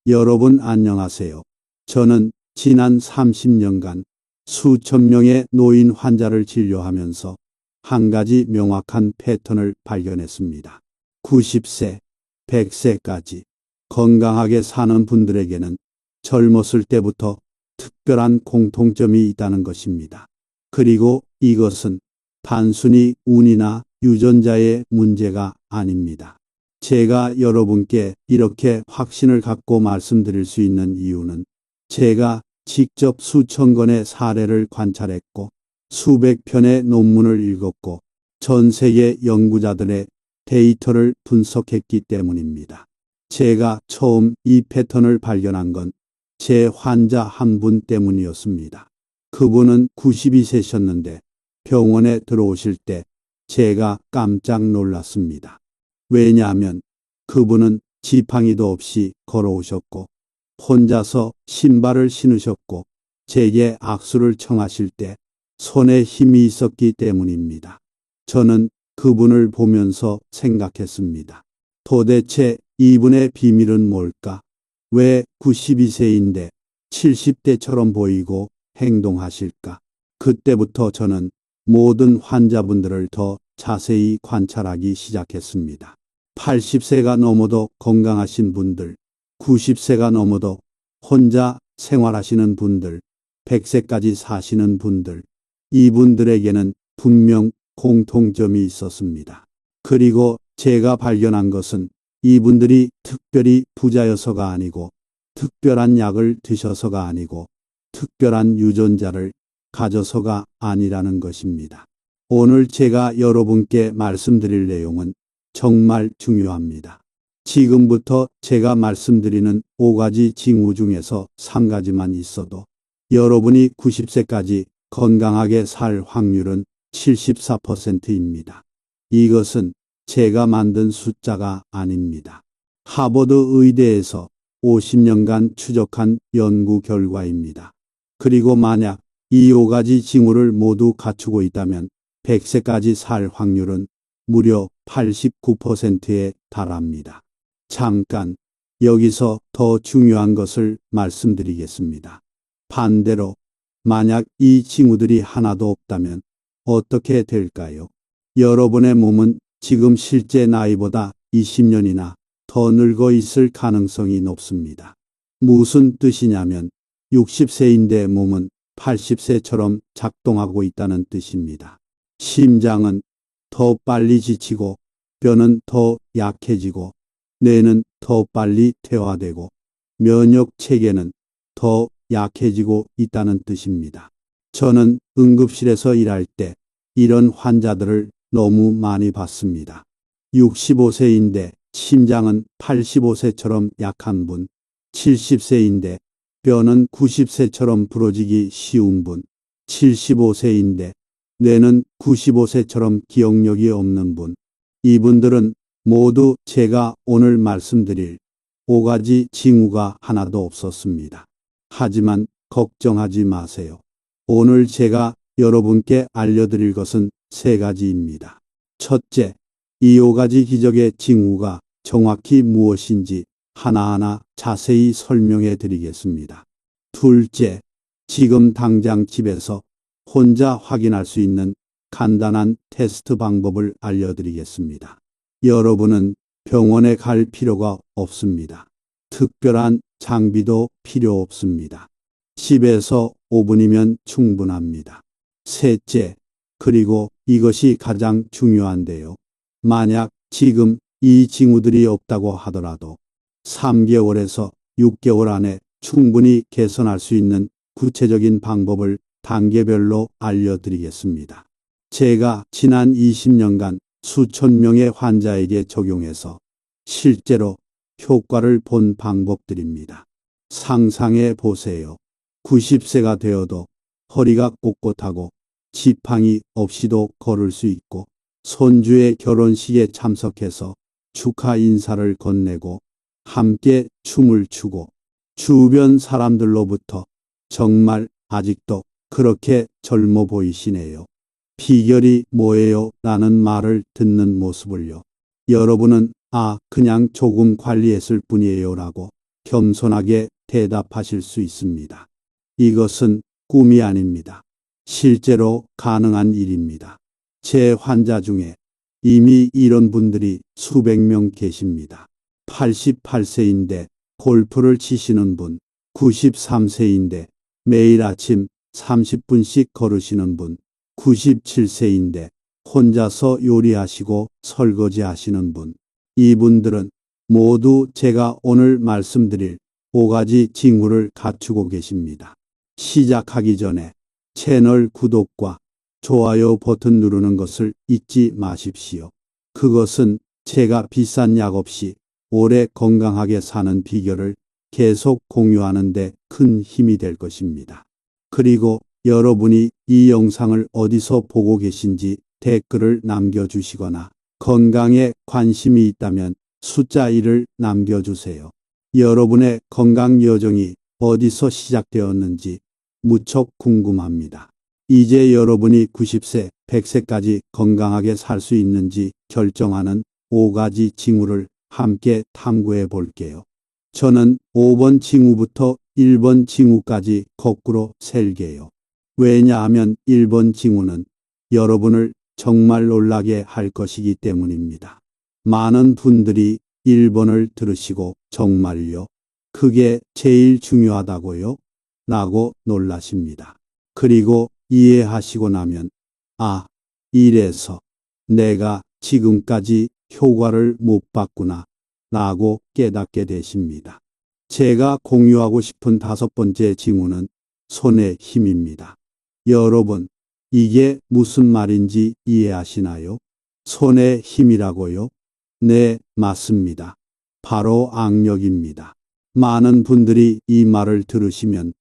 여러분 안녕하세요. 저는 지난 30년간 수천 명의 노인 환자를 진료하면서 한 가지 명확한 패턴을 발견했습니다. 90세, 100세까지 건강하게 사는 분들에게는 젊었을 때부터 특별한 공통점이 있다는 것입니다. 그리고 이것은 단순히 운이나 유전자의 문제가 아닙니다. 제가 여러분께 이렇게 확신을 갖고 말씀드릴 수 있는 이유는 제가 직접 수천 건의 사례를 관찰했고 수백 편의 논문을 읽었고 전 세계 연구자들의 데이터를 분석했기 때문입니다. 제가 처음 이 패턴을 발견한 건 제 환자 한 분 때문이었습니다. 그분은 92세셨는데 병원에 들어오실 때 제가 깜짝 놀랐습니다. 왜냐하면 그분은 지팡이도 없이 걸어오셨고 혼자서 신발을 신으셨고 제게 악수를 청하실 때 손에 힘이 있었기 때문입니다. 저는 그분을 보면서 생각했습니다. 도대체 이분의 비밀은 뭘까? 왜 92세인데 70대처럼 보이고 행동하실까? 그때부터 저는 모든 환자분들을 더 자세히 관찰하기 시작했습니다. 80세가 넘어도 건강하신 분들, 90세가 넘어도 혼자 생활하시는 분들, 100세까지 사시는 분들, 이분들에게는 분명 공통점이 있었습니다. 그리고 제가 발견한 것은 이분들이 특별히 부자여서가 아니고 특별한 약을 드셔서가 아니고 특별한 유전자를 가져서가 아니라는 것입니다. 오늘 제가 여러분께 말씀드릴 내용은 정말 중요합니다. 지금부터 제가 말씀드리는 5가지 징후 중에서 3가지만 있어도 여러분이 90세까지 건강하게 살 확률은 74%입니다. 이것은 제가 만든 숫자가 아닙니다. 하버드 의대에서 50년간 추적한 연구 결과입니다. 그리고 만약 이 5가지 징후를 모두 갖추고 있다면 100세까지 살 확률은 무려 89%에 달합니다. 잠깐 여기서 더 중요한 것을 말씀드리겠습니다. 반대로 만약 이 징후들이 하나도 없다면 어떻게 될까요? 여러분의 몸은 지금 실제 나이보다 20년이나 더 늙어 있을 가능성이 높습니다. 무슨 뜻이냐면 60세인데 몸은 80세처럼 작동하고 있다는 뜻입니다. 심장은 더 빨리 지치고 뼈는 더 약해지고 뇌는 더 빨리 퇴화되고 면역 체계는 더 약해지고 있다는 뜻입니다. 저는 응급실에서 일할 때 이런 환자들을 너무 많이 봤습니다. 65세인데 심장은 85세처럼 약한 분, 70세인데 뼈는 90세처럼 부러지기 쉬운 분, 75세인데 뇌는 95세처럼 기억력이 없는 분, 이분들은 모두 제가 오늘 말씀드릴 5가지 징후가 하나도 없었습니다. 하지만 걱정하지 마세요. 오늘 제가 여러분께 알려드릴 것은 3가지입니다. 첫째, 이 5가지 기적의 징후가 정확히 무엇인지 하나하나 자세히 설명해 드리겠습니다. 둘째, 지금 당장 집에서 혼자 확인할 수 있는 간단한 테스트 방법을 알려드리겠습니다. 여러분은 병원에 갈 필요가 없습니다. 특별한 장비도 필요 없습니다. 집에서 5분이면 충분합니다. 셋째, 그리고 이것이 가장 중요한데요. 만약 지금 이 징후들이 없다고 하더라도 3개월에서 6개월 안에 충분히 개선할 수 있는 구체적인 방법을 단계별로 알려드리겠습니다. 제가 지난 20년간 수천 명의 환자에게 적용해서 실제로 효과를 본 방법들입니다. 상상해 보세요. 90세가 되어도 허리가 꼿꼿하고 지팡이 없이도 걸을 수 있고 손주의 결혼식에 참석해서 축하 인사를 건네고 함께 춤을 추고 주변 사람들로부터 정말 아직도 그렇게 젊어 보이시네요. 비결이 뭐예요? 라는 말을 듣는 모습을요. 여러분은 그냥 조금 관리했을 뿐이에요 라고 겸손하게 대답하실 수 있습니다. 이것은 꿈이 아닙니다. 실제로 가능한 일입니다. 제 환자 중에 이미 이런 분들이 수백 명 계십니다. 88세인데 골프를 치시는 분, 93세인데 매일 아침 30분씩 걸으시는 분, 97세인데 혼자서 요리하시고 설거지 하시는 분. 이분들은 모두 제가 오늘 말씀드릴 5가지 징후를 갖추고 계십니다. 시작하기 전에 채널 구독과 좋아요 버튼 누르는 것을 잊지 마십시오. 그것은 제가 비싼 약 없이 오래 건강하게 사는 비결을 계속 공유하는 데 큰 힘이 될 것입니다. 그리고 여러분이 이 영상을 어디서 보고 계신지 댓글을 남겨주시거나 건강에 관심이 있다면 숫자 1을 남겨주세요. 여러분의 건강 여정이 어디서 시작되었는지 무척 궁금합니다. 이제 여러분이 90세, 100세까지 건강하게 살 수 있는지 결정하는 5가지 징후를 함께 탐구해 볼게요. 저는 5번 징후부터 1번 징후까지 거꾸로 셀게요. 왜냐하면 1번 징후는 여러분을 정말 놀라게 할 것이기 때문입니다. 많은 분들이 1번을 들으시고 정말요? 그게 제일 중요하다고요? 라고 놀라십니다. 그리고 이해하시고 나면 이래서 내가 지금까지 효과를 못 봤구나 라고 깨닫게 되십니다. 제가 공유하고 싶은 5번째 징후는 손의 힘입니다. 여러분, 이게 무슨 말인지 이해하시나요? 손의 힘이라고요? 네, 맞습니다. 바로 악력입니다. 많은 분들이 이 말을 들으시면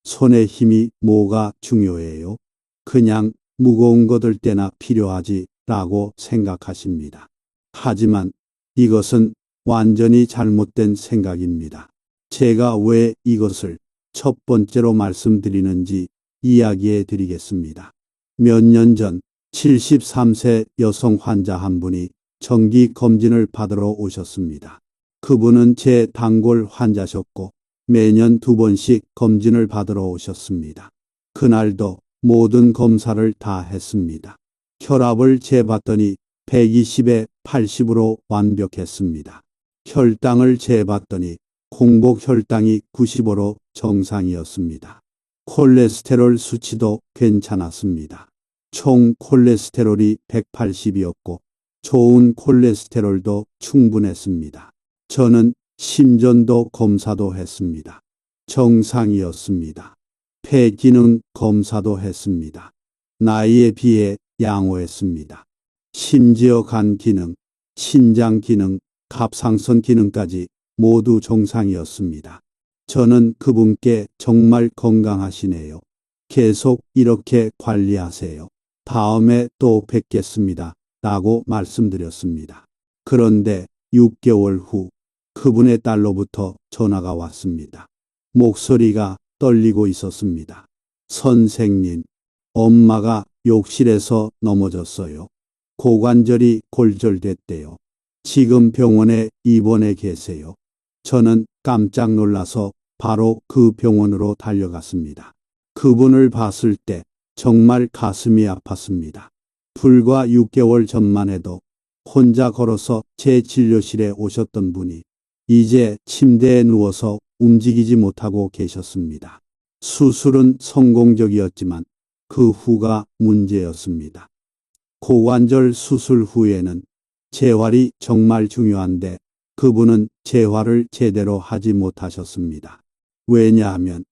손의 힘이 뭐가 중요해요? 그냥 무거운 거 들 때나 필요하지 라고 생각하십니다. 하지만 이것은 완전히 잘못된 생각입니다. 제가 왜 이것을 첫 번째로 말씀드리는지 이야기해 드리겠습니다. 몇 년 전 73세 여성 환자 한 분이 정기 검진을 받으러 오셨습니다. 그분은 제 단골 환자셨고 매년 2번씩 검진을 받으러 오셨습니다. 그날도 모든 검사를 다 했습니다. 혈압을 재봤더니 120에 80으로 완벽했습니다. 혈당을 재봤더니 공복 혈당이 95로 정상이었습니다. 콜레스테롤 수치도 괜찮았습니다. 총 콜레스테롤이 180이었고 좋은 콜레스테롤도 충분했습니다. 저는 심전도 검사도 했습니다. 정상이었습니다. 폐 기능 검사도 했습니다. 나이에 비해 양호했습니다. 심지어 간 기능, 신장 기능, 갑상선 기능까지 모두 정상이었습니다. 저는 그분께 정말 건강하시네요. 계속 이렇게 관리하세요. 다음에 또 뵙겠습니다. 라고 말씀드렸습니다. 그런데 6개월 후 그분의 딸로부터 전화가 왔습니다. 목소리가 떨리고 있었습니다. 선생님, 엄마가 욕실에서 넘어졌어요. 고관절이 골절됐대요. 지금 병원에 입원해 계세요. 저는 깜짝 놀라서 바로 그 병원으로 달려갔습니다. 그분을 봤을 때 정말 가슴이 아팠습니다. 불과 6개월 전만 해도 혼자 걸어서 제 진료실에 오셨던 분이 이제 침대에 누워서 움직이지 못하고 계셨습니다. 수술은 성공적이었지만 그 후가 문제였습니다. 고관절 수술 후에는 재활이 정말 중요한데 그분은 재활을 제대로 하지 못하셨습니다. 왜냐하면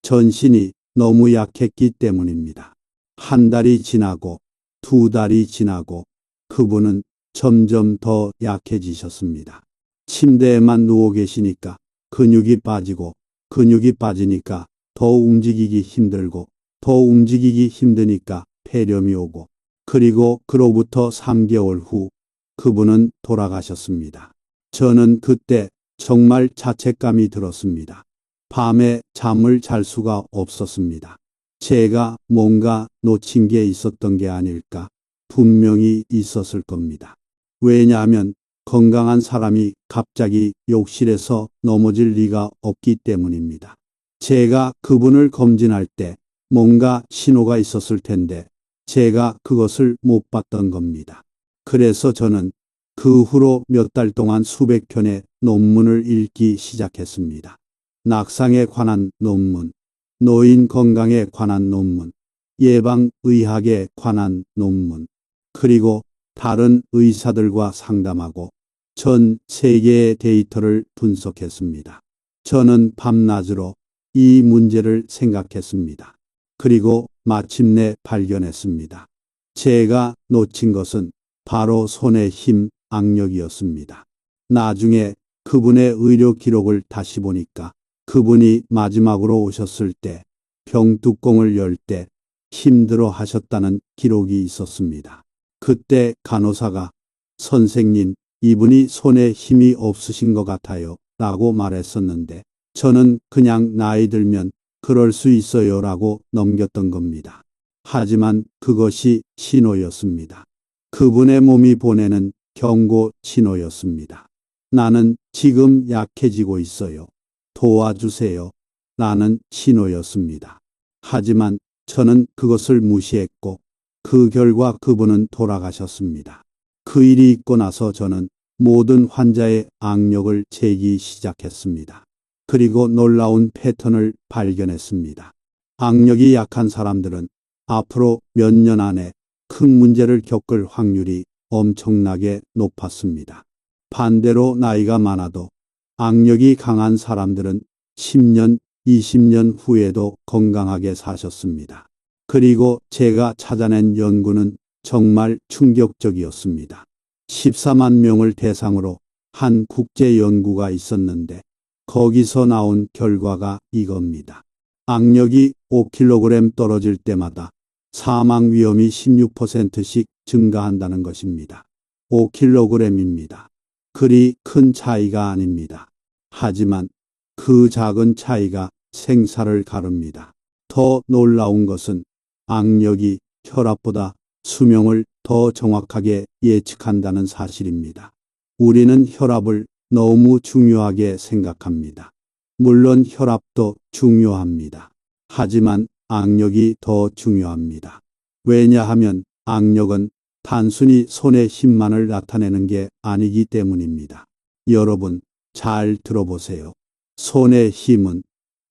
전신이 너무 약했기 때문입니다. 한 달이 지나고 2달이 지나고 그분은 점점 더 약해지셨습니다. 침대에만 누워 계시니까 근육이 빠지고 근육이 빠지니까 더 움직이기 힘들고 더 움직이기 힘드니까 폐렴이 오고 그리고 그로부터 3개월 후 그분은 돌아가셨습니다. 저는 그때 정말 자책감이 들었습니다. 밤에 잠을 잘 수가 없었습니다. 제가 뭔가 놓친 게 있었던 게 아닐까? 분명히 있었을 겁니다. 왜냐하면 건강한 사람이 갑자기 욕실에서 넘어질 리가 없기 때문입니다. 제가 그분을 검진할 때 뭔가 신호가 있었을 텐데 제가 그것을 못 봤던 겁니다. 그래서 저는 그 후로 몇 달 동안 수백 편의 논문을 읽기 시작했습니다. 낙상에 관한 논문, 노인 건강에 관한 논문, 예방의학에 관한 논문, 그리고 다른 의사들과 상담하고 전 세계의 데이터를 분석했습니다. 저는 밤낮으로 이 문제를 생각했습니다. 그리고 마침내 발견했습니다. 제가 놓친 것은 바로 손의 힘 악력이었습니다. 나중에 그분의 의료 기록을 다시 보니까 그분이 마지막으로 오셨을 때 병뚜껑을 열 때 힘들어 하셨다는 기록이 있었습니다. 그때 간호사가 선생님, 이분이 손에 힘이 없으신 것 같아요 라고 말했었는데 저는 그냥 나이 들면 그럴 수 있어요 라고 넘겼던 겁니다. 하지만 그것이 신호였습니다. 그분의 몸이 보내는 경고 신호였습니다. 나는 지금 약해지고 있어요. 도와주세요. 라는 신호였습니다. 하지만 저는 그것을 무시했고 그 결과 그분은 돌아가셨습니다. 그 일이 있고 나서 저는 모든 환자의 악력을 재기 시작했습니다. 그리고 놀라운 패턴을 발견했습니다. 악력이 약한 사람들은 앞으로 몇 년 안에 큰 문제를 겪을 확률이 엄청나게 높았습니다. 반대로 나이가 많아도 악력이 강한 사람들은 10년, 20년 후에도 건강하게 사셨습니다. 그리고 제가 찾아낸 연구는 정말 충격적이었습니다. 14만 명을 대상으로 한 국제 연구가 있었는데 거기서 나온 결과가 이겁니다. 악력이 5kg 떨어질 때마다 사망 위험이 16%씩 증가한다는 것입니다. 5kg입니다. 그리 큰 차이가 아닙니다. 하지만 그 작은 차이가 생사를 가릅니다. 더 놀라운 것은 악력이 혈압보다 수명을 더 정확하게 예측한다는 사실입니다. 우리는 혈압을 너무 중요하게 생각합니다. 물론 혈압도 중요합니다. 하지만 악력이 더 중요합니다. 왜냐하면 악력은 단순히 손의 힘만을 나타내는 게 아니기 때문입니다. 여러분, 잘 들어보세요. 손의 힘은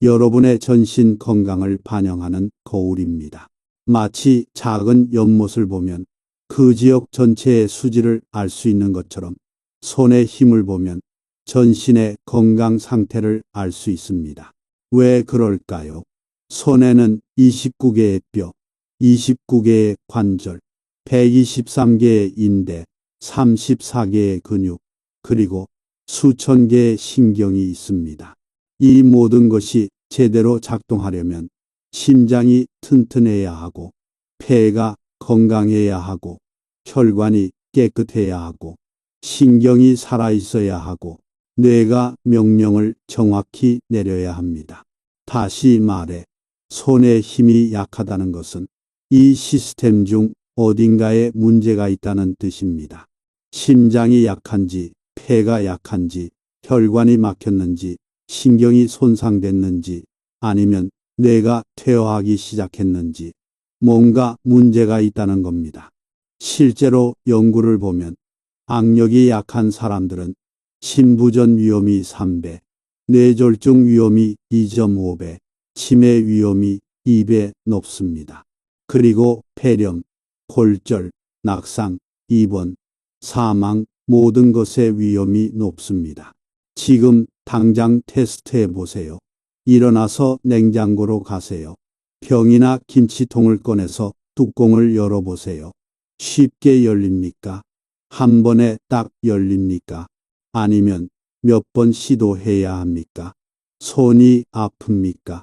여러분의 전신 건강을 반영하는 거울입니다. 마치 작은 연못을 보면 그 지역 전체의 수질을 알 수 있는 것처럼 손의 힘을 보면 전신의 건강 상태를 알 수 있습니다. 왜 그럴까요? 손에는 29개의 뼈, 29개의 관절, 123개의 인대, 34개의 근육, 그리고 수천 개의 신경이 있습니다. 이 모든 것이 제대로 작동하려면 심장이 튼튼해야 하고, 폐가 건강해야 하고, 혈관이 깨끗해야 하고, 신경이 살아있어야 하고, 뇌가 명령을 정확히 내려야 합니다. 다시 말해, 손의 힘이 약하다는 것은 이 시스템 중 어딘가에 문제가 있다는 뜻입니다. 심장이 약한지, 폐가 약한지, 혈관이 막혔는지, 신경이 손상됐는지, 아니면 뇌가 퇴화하기 시작했는지, 뭔가 문제가 있다는 겁니다. 실제로 연구를 보면 악력이 약한 사람들은 심부전 위험이 3배, 뇌졸중 위험이 2.5배, 치매 위험이 2배 높습니다. 그리고 폐렴, 골절, 낙상, 입원, 사망 모든 것의 위험이 높습니다. 지금 당장 테스트해 보세요. 일어나서 냉장고로 가세요. 병이나 김치통을 꺼내서 뚜껑을 열어보세요. 쉽게 열립니까? 한 번에 딱 열립니까? 아니면 몇 번 시도해야 합니까? 손이 아픕니까?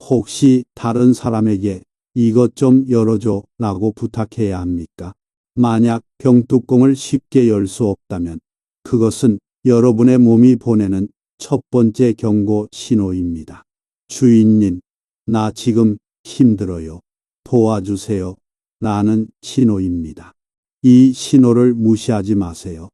혹시 다른 사람에게 이것 좀 열어줘 라고 부탁해야 합니까? 만약 병뚜껑을 쉽게 열 수 없다면 그것은 여러분의 몸이 보내는 첫 번째 경고 신호입니다. 주인님, 나 지금 힘들어요. 도와주세요. 라는 신호입니다. 이 신호를 무시하지 마세요.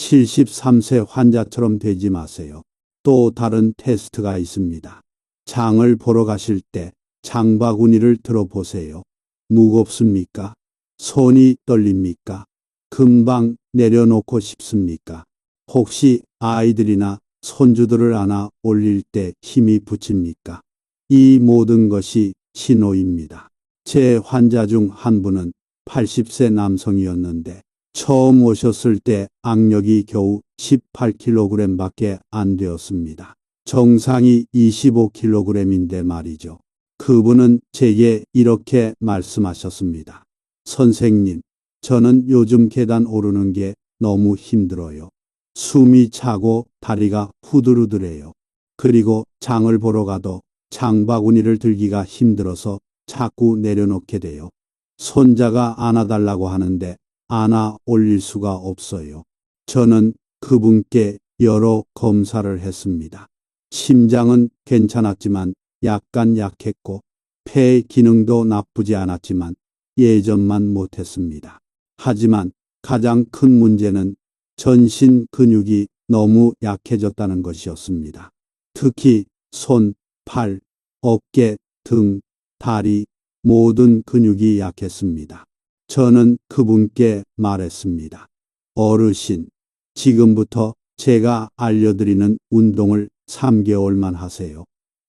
73세 환자처럼 되지 마세요. 또 다른 테스트가 있습니다. 장을 보러 가실 때 장바구니를 들어보세요. 무겁습니까? 손이 떨립니까? 금방 내려놓고 싶습니까? 혹시 아이들이나 손주들을 안아 올릴 때 힘이 붙입니까? 이 모든 것이 신호입니다. 제 환자 중 한 분은 80세 남성이었는데 처음 오셨을 때 악력이 겨우 18kg밖에 안 되었습니다. 정상이 25kg인데 말이죠. 그분은 제게 이렇게 말씀하셨습니다. 선생님, 저는 요즘 계단 오르는 게 너무 힘들어요. 숨이 차고 다리가 후들후들해요. 그리고 장을 보러 가도 장바구니를 들기가 힘들어서 자꾸 내려놓게 돼요. 손자가 안아달라고 하는데 안아 올릴 수가 없어요. 저는 그분께 여러 검사를 했습니다. 심장은 괜찮았지만 약간 약했고 폐 기능도 나쁘지 않았지만 예전만 못했습니다. 하지만 가장 큰 문제는 전신 근육이 너무 약해졌다는 것이었습니다. 특히 손, 팔, 어깨, 등, 다리 모든 근육이 약했습니다. 저는 그분께 말했습니다. 어르신, 지금부터 제가 알려드리는 운동을 3개월만 하세요.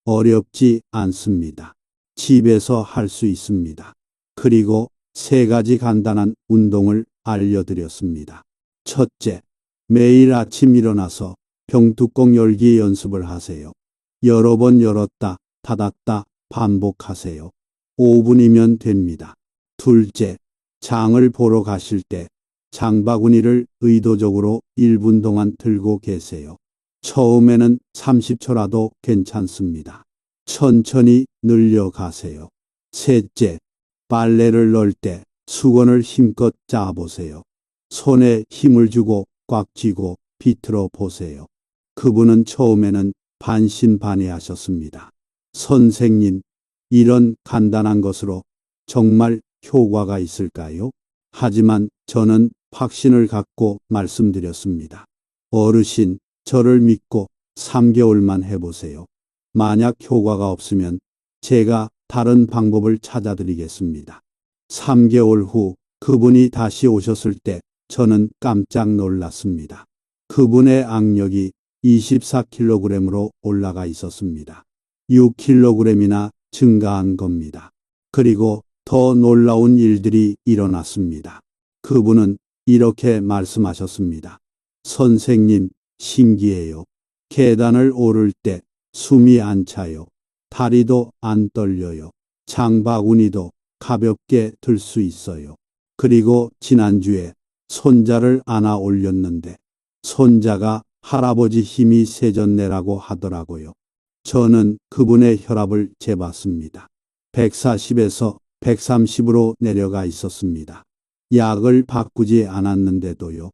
어렵지 않습니다. 집에서 할 수 있습니다. 그리고 3가지 간단한 운동을 알려드렸습니다. 첫째, 매일 아침 일어나서 병뚜껑 열기 연습을 하세요. 여러 번 열었다, 닫았다 반복하세요. 5분이면 됩니다. 둘째, 장을 보러 가실 때 장바구니를 의도적으로 1분 동안 들고 계세요. 처음에는 30초라도 괜찮습니다. 천천히 늘려가세요. 셋째, 빨래를 넣을 때 수건을 힘껏 짜보세요. 손에 힘을 주고 꽉 쥐고 비틀어 보세요. 그분은 처음에는 반신반의하셨습니다. 선생님, 이런 간단한 것으로 정말 효과가 있을까요? 하지만 저는 확신을 갖고 말씀드렸습니다. 어르신, 저를 믿고 3개월만 해보세요. 만약 효과가 없으면 제가 다른 방법을 찾아드리겠습니다. 3개월 후 그분이 다시 오셨을 때 저는 깜짝 놀랐습니다. 그분의 악력이 24kg으로 올라가 있었습니다. 6kg이나 증가한 겁니다. 그리고 더 놀라운 일들이 일어났습니다. 그분은 이렇게 말씀하셨습니다. 선생님, 신기해요. 계단을 오를 때 숨이 안 차요. 다리도 안 떨려요. 장바구니도 가볍게 들 수 있어요. 그리고 지난주에 손자를 안아 올렸는데 손자가 할아버지 힘이 세졌네라고 하더라고요. 저는 그분의 혈압을 재봤습니다. 140에서 130으로 내려가 있었습니다. 약을 바꾸지 않았는데도요.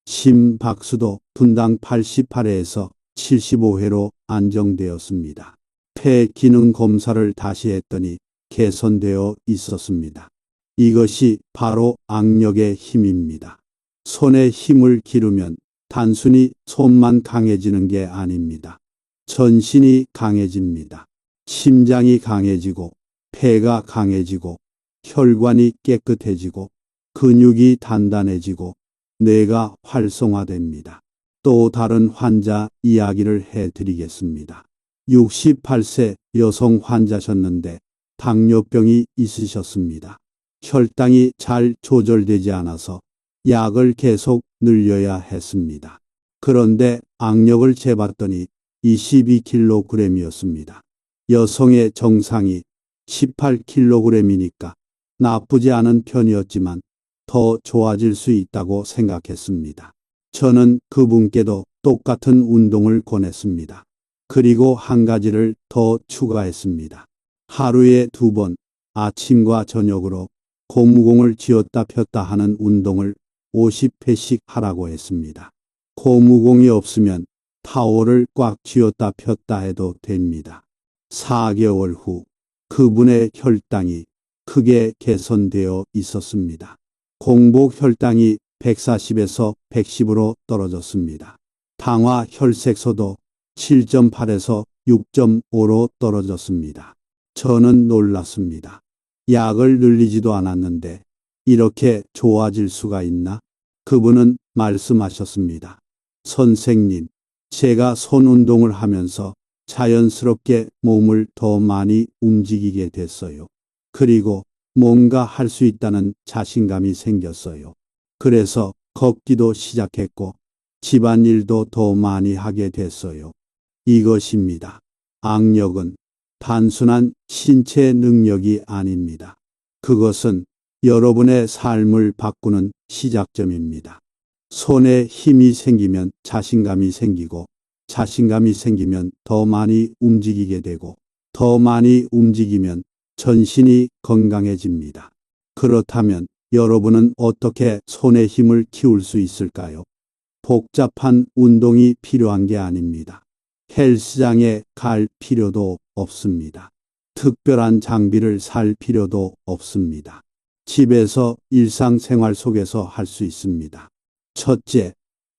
심박수도 분당 88회에서 75회로 안정되었습니다. 폐 기능 검사를 다시 했더니 개선되어 있었습니다. 이것이 바로 악력의 힘입니다. 손에 힘을 기르면 단순히 손만 강해지는 게 아닙니다. 전신이 강해집니다. 심장이 강해지고 폐가 강해지고 혈관이 깨끗해지고 근육이 단단해지고 뇌가 활성화됩니다. 또 다른 환자 이야기를 해드리겠습니다. 68세 여성 환자셨는데 당뇨병이 있으셨습니다. 혈당이 잘 조절되지 않아서 약을 계속 늘려야 했습니다. 그런데 악력을 재봤더니 22kg이었습니다. 여성의 정상이 18kg이니까 나쁘지 않은 편이었지만 더 좋아질 수 있다고 생각했습니다. 저는 그분께도 똑같은 운동을 권했습니다. 그리고 한 가지를 더 추가했습니다. 하루에 2번 아침과 저녁으로 고무공을 쥐었다 폈다 하는 운동을 50회씩 하라고 했습니다. 고무공이 없으면 타올을 꽉 쥐었다 폈다 해도 됩니다. 4개월 후 그분의 혈당이 크게 개선되어 있었습니다. 공복 혈당이 140에서 110으로 떨어졌습니다. 당화 혈색소도 7.8에서 6.5로 떨어졌습니다. 저는 놀랐습니다. 약을 늘리지도 않았는데 이렇게 좋아질 수가 있나? 그분은 말씀하셨습니다. 선생님, 제가 손 운동을 하면서 자연스럽게 몸을 더 많이 움직이게 됐어요. 그리고 뭔가 할 수 있다는 자신감이 생겼어요. 그래서 걷기도 시작했고 집안일도 더 많이 하게 됐어요. 이것입니다. 악력은 단순한 신체 능력이 아닙니다. 그것은 여러분의 삶을 바꾸는 시작점입니다. 손에 힘이 생기면 자신감이 생기고 자신감이 생기면 더 많이 움직이게 되고 더 많이 움직이면 전신이 건강해집니다. 그렇다면 여러분은 어떻게 손의 힘을 키울 수 있을까요? 복잡한 운동이 필요한 게 아닙니다. 헬스장에 갈 필요도 없습니다. 특별한 장비를 살 필요도 없습니다. 집에서 일상생활 속에서 할 수 있습니다. 첫째,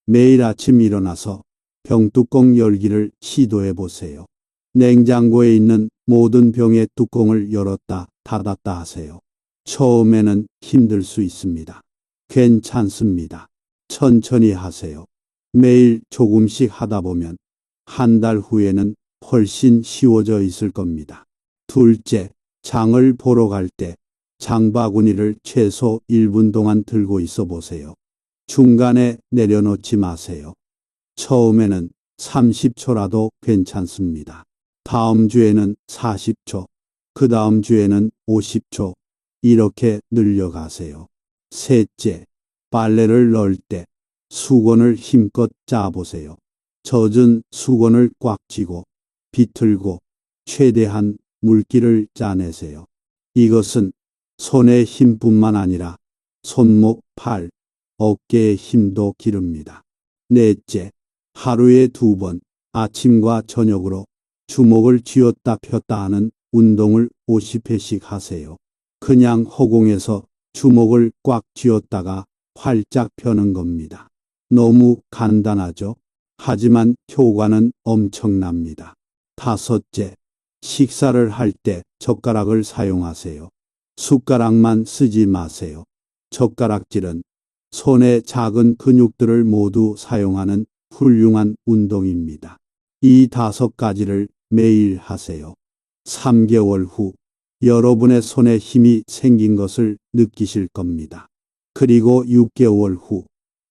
매일 아침 일어나서 병뚜껑 열기를 시도해 보세요. 냉장고에 있는 모든 병의 뚜껑을 열었다 닫았다 하세요. 처음에는 힘들 수 있습니다. 괜찮습니다. 천천히 하세요. 매일 조금씩 하다 보면 한 달 후에는 훨씬 쉬워져 있을 겁니다. 둘째, 장을 보러 갈 때 장바구니를 최소 1분 동안 들고 있어 보세요. 중간에 내려놓지 마세요. 처음에는 30초라도 괜찮습니다. 다음 주에는 40초, 그 다음 주에는 50초, 이렇게 늘려가세요. 셋째, 빨래를 넣을 때 수건을 힘껏 짜보세요. 젖은 수건을 꽉 쥐고 비틀고 최대한 물기를 짜내세요. 이것은 손의 힘뿐만 아니라 손목, 팔, 어깨의 힘도 기릅니다. 넷째, 하루에 2번 아침과 저녁으로 주먹을 쥐었다 폈다 하는 운동을 50회씩 하세요. 그냥 허공에서 주먹을 꽉 쥐었다가 활짝 펴는 겁니다. 너무 간단하죠? 하지만 효과는 엄청납니다. 다섯째, 식사를 할 때 젓가락을 사용하세요. 숟가락만 쓰지 마세요. 젓가락질은 손의 작은 근육들을 모두 사용하는 훌륭한 운동입니다. 이 5가지를 매일 하세요. 3개월 후 여러분의 손에 힘이 생긴 것을 느끼실 겁니다. 그리고 6개월 후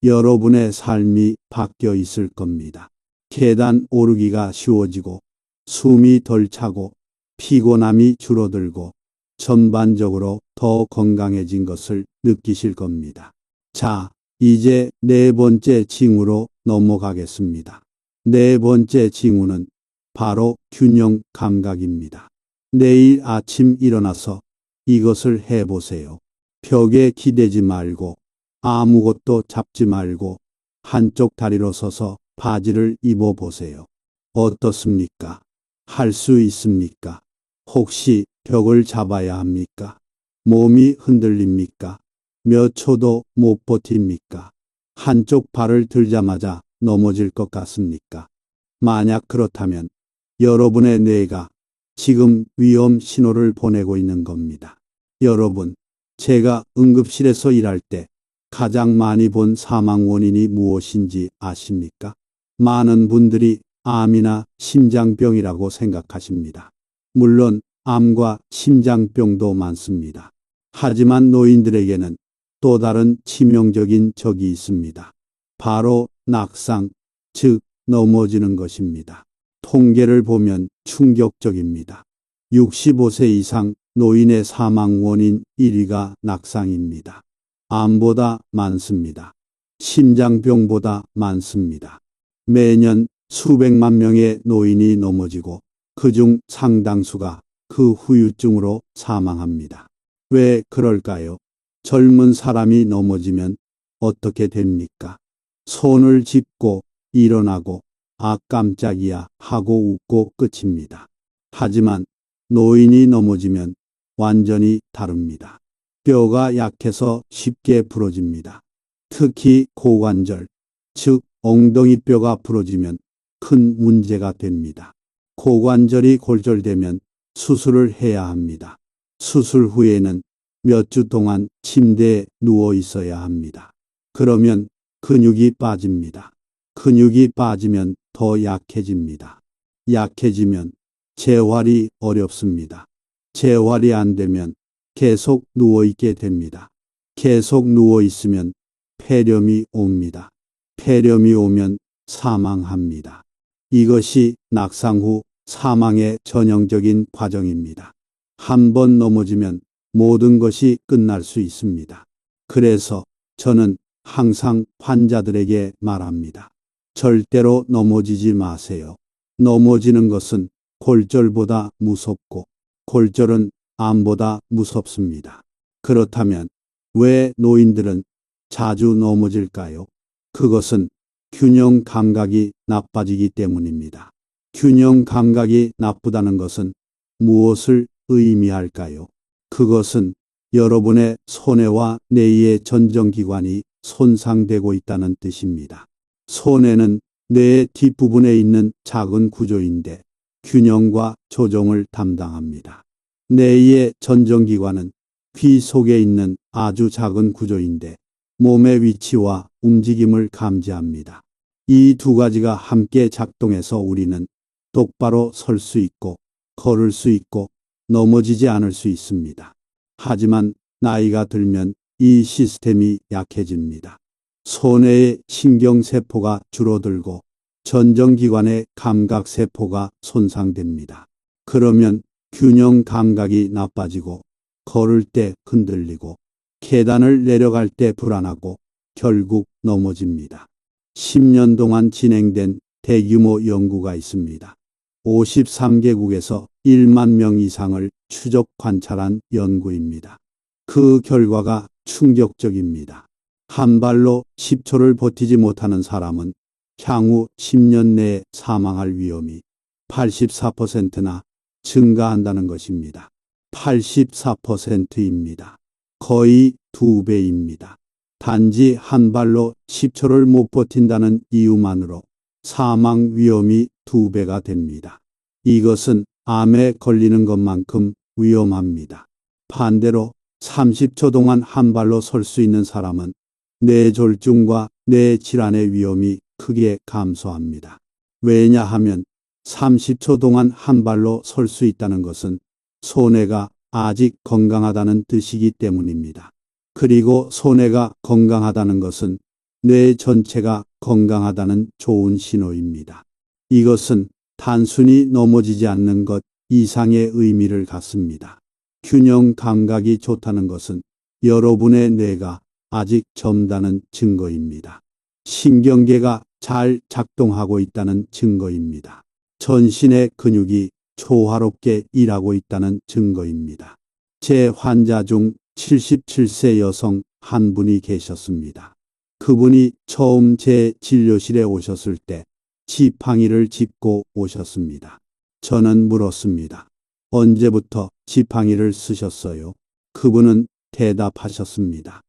여러분의 삶이 바뀌어 있을 겁니다. 계단 오르기가 쉬워지고 숨이 덜 차고 피곤함이 줄어들고 전반적으로 더 건강해진 것을 느끼실 겁니다. 자, 이제 4번째 징후로 넘어가겠습니다. 4번째 징후는 바로 균형 감각입니다. 내일 아침 일어나서 이것을 해보세요. 벽에 기대지 말고 아무것도 잡지 말고 한쪽 다리로 서서 바지를 입어보세요. 어떻습니까? 할 수 있습니까? 혹시 벽을 잡아야 합니까? 몸이 흔들립니까? 몇 초도 못 버팁니까? 한쪽 발을 들자마자 넘어질 것 같습니까? 만약 그렇다면 여러분의 뇌가 지금 위험 신호를 보내고 있는 겁니다. 여러분, 제가 응급실에서 일할 때 가장 많이 본 사망 원인이 무엇인지 아십니까? 많은 분들이 암이나 심장병이라고 생각하십니다. 물론 암과 심장병도 많습니다. 하지만 노인들에게는 또 다른 치명적인 적이 있습니다. 바로 낙상, 즉 넘어지는 것입니다. 통계를 보면 충격적입니다. 65세 이상 노인의 사망 원인 1위가 낙상입니다. 암보다 많습니다. 심장병보다 많습니다. 매년 수백만 명의 노인이 넘어지고 그중 상당수가 그 후유증으로 사망합니다. 왜 그럴까요? 젊은 사람이 넘어지면 어떻게 됩니까? 손을 짚고 일어나고 아 깜짝이야 하고 웃고 끝입니다. 하지만 노인이 넘어지면 완전히 다릅니다. 뼈가 약해서 쉽게 부러집니다. 특히 고관절, 즉 엉덩이뼈가 부러지면 큰 문제가 됩니다. 고관절이 골절되면 수술을 해야 합니다. 수술 후에는 몇 주 동안 침대에 누워 있어야 합니다. 그러면 근육이 빠집니다. 근육이 빠지면 더 약해집니다. 약해지면 재활이 어렵습니다. 재활이 안 되면 계속 누워 있게 됩니다. 계속 누워 있으면 폐렴이 옵니다. 폐렴이 오면 사망합니다. 이것이 낙상 후 사망의 전형적인 과정입니다. 한 번 넘어지면 모든 것이 끝날 수 있습니다. 그래서 저는 항상 환자들에게 말합니다. 절대로 넘어지지 마세요. 넘어지는 것은 골절보다 무섭고 골절은 암보다 무섭습니다. 그렇다면 왜 노인들은 자주 넘어질까요? 그것은 균형 감각이 나빠지기 때문입니다. 균형 감각이 나쁘다는 것은 무엇을 의미할까요? 그것은 여러분의 손해와 뇌의 전정기관이 손상되고 있다는 뜻입니다. 손해는 뇌의 뒷부분에 있는 작은 구조인데 균형과 조정을 담당합니다. 뇌의 전정기관은 귀 속에 있는 아주 작은 구조인데 몸의 위치와 움직임을 감지합니다. 이 두 가지가 함께 작동해서 우리는 똑바로 설 수 있고 걸을 수 있고 넘어지지 않을 수 있습니다. 하지만 나이가 들면 이 시스템이 약해집니다. 손해의 신경세포가 줄어들고 전정기관의 감각세포가 손상됩니다. 그러면 균형 감각이 나빠지고 걸을 때 흔들리고 계단을 내려갈 때 불안하고 결국 넘어집니다. 10년 동안 진행된 대규모 연구가 있습니다. 53개국에서 1만 명 이상을 추적 관찰한 연구입니다. 그 결과가 충격적입니다. 한 발로 10초를 버티지 못하는 사람은 향후 10년 내에 사망할 위험이 84%나 증가한다는 것입니다. 84%입니다. 거의 2배입니다. 단지 한 발로 10초를 못 버틴다는 이유만으로 사망 위험이 2배가 됩니다. 이것은 암에 걸리는 것만큼 위험합니다. 반대로 30초 동안 한 발로 설 수 있는 사람은 뇌졸중과 뇌질환의 위험이 크게 감소합니다. 왜냐하면 30초 동안 한 발로 설 수 있다는 것은 손해가 아직 건강하다는 뜻이기 때문입니다. 그리고 손해가 건강하다는 것은 뇌 전체가 건강하다는 좋은 신호입니다. 이것은 단순히 넘어지지 않는 것 이상의 의미를 갖습니다. 균형 감각이 좋다는 것은 여러분의 뇌가 아직 젊다는 증거입니다. 신경계가 잘 작동하고 있다는 증거입니다. 전신의 근육이 조화롭게 일하고 있다는 증거입니다. 제 환자 중 77세 여성 한 분이 계셨습니다. 그분이 처음 제 진료실에 오셨을 때 지팡이를 짚고 오셨습니다. 저는 물었습니다. 언제부터 지팡이를 쓰셨어요? 그분은 대답하셨습니다.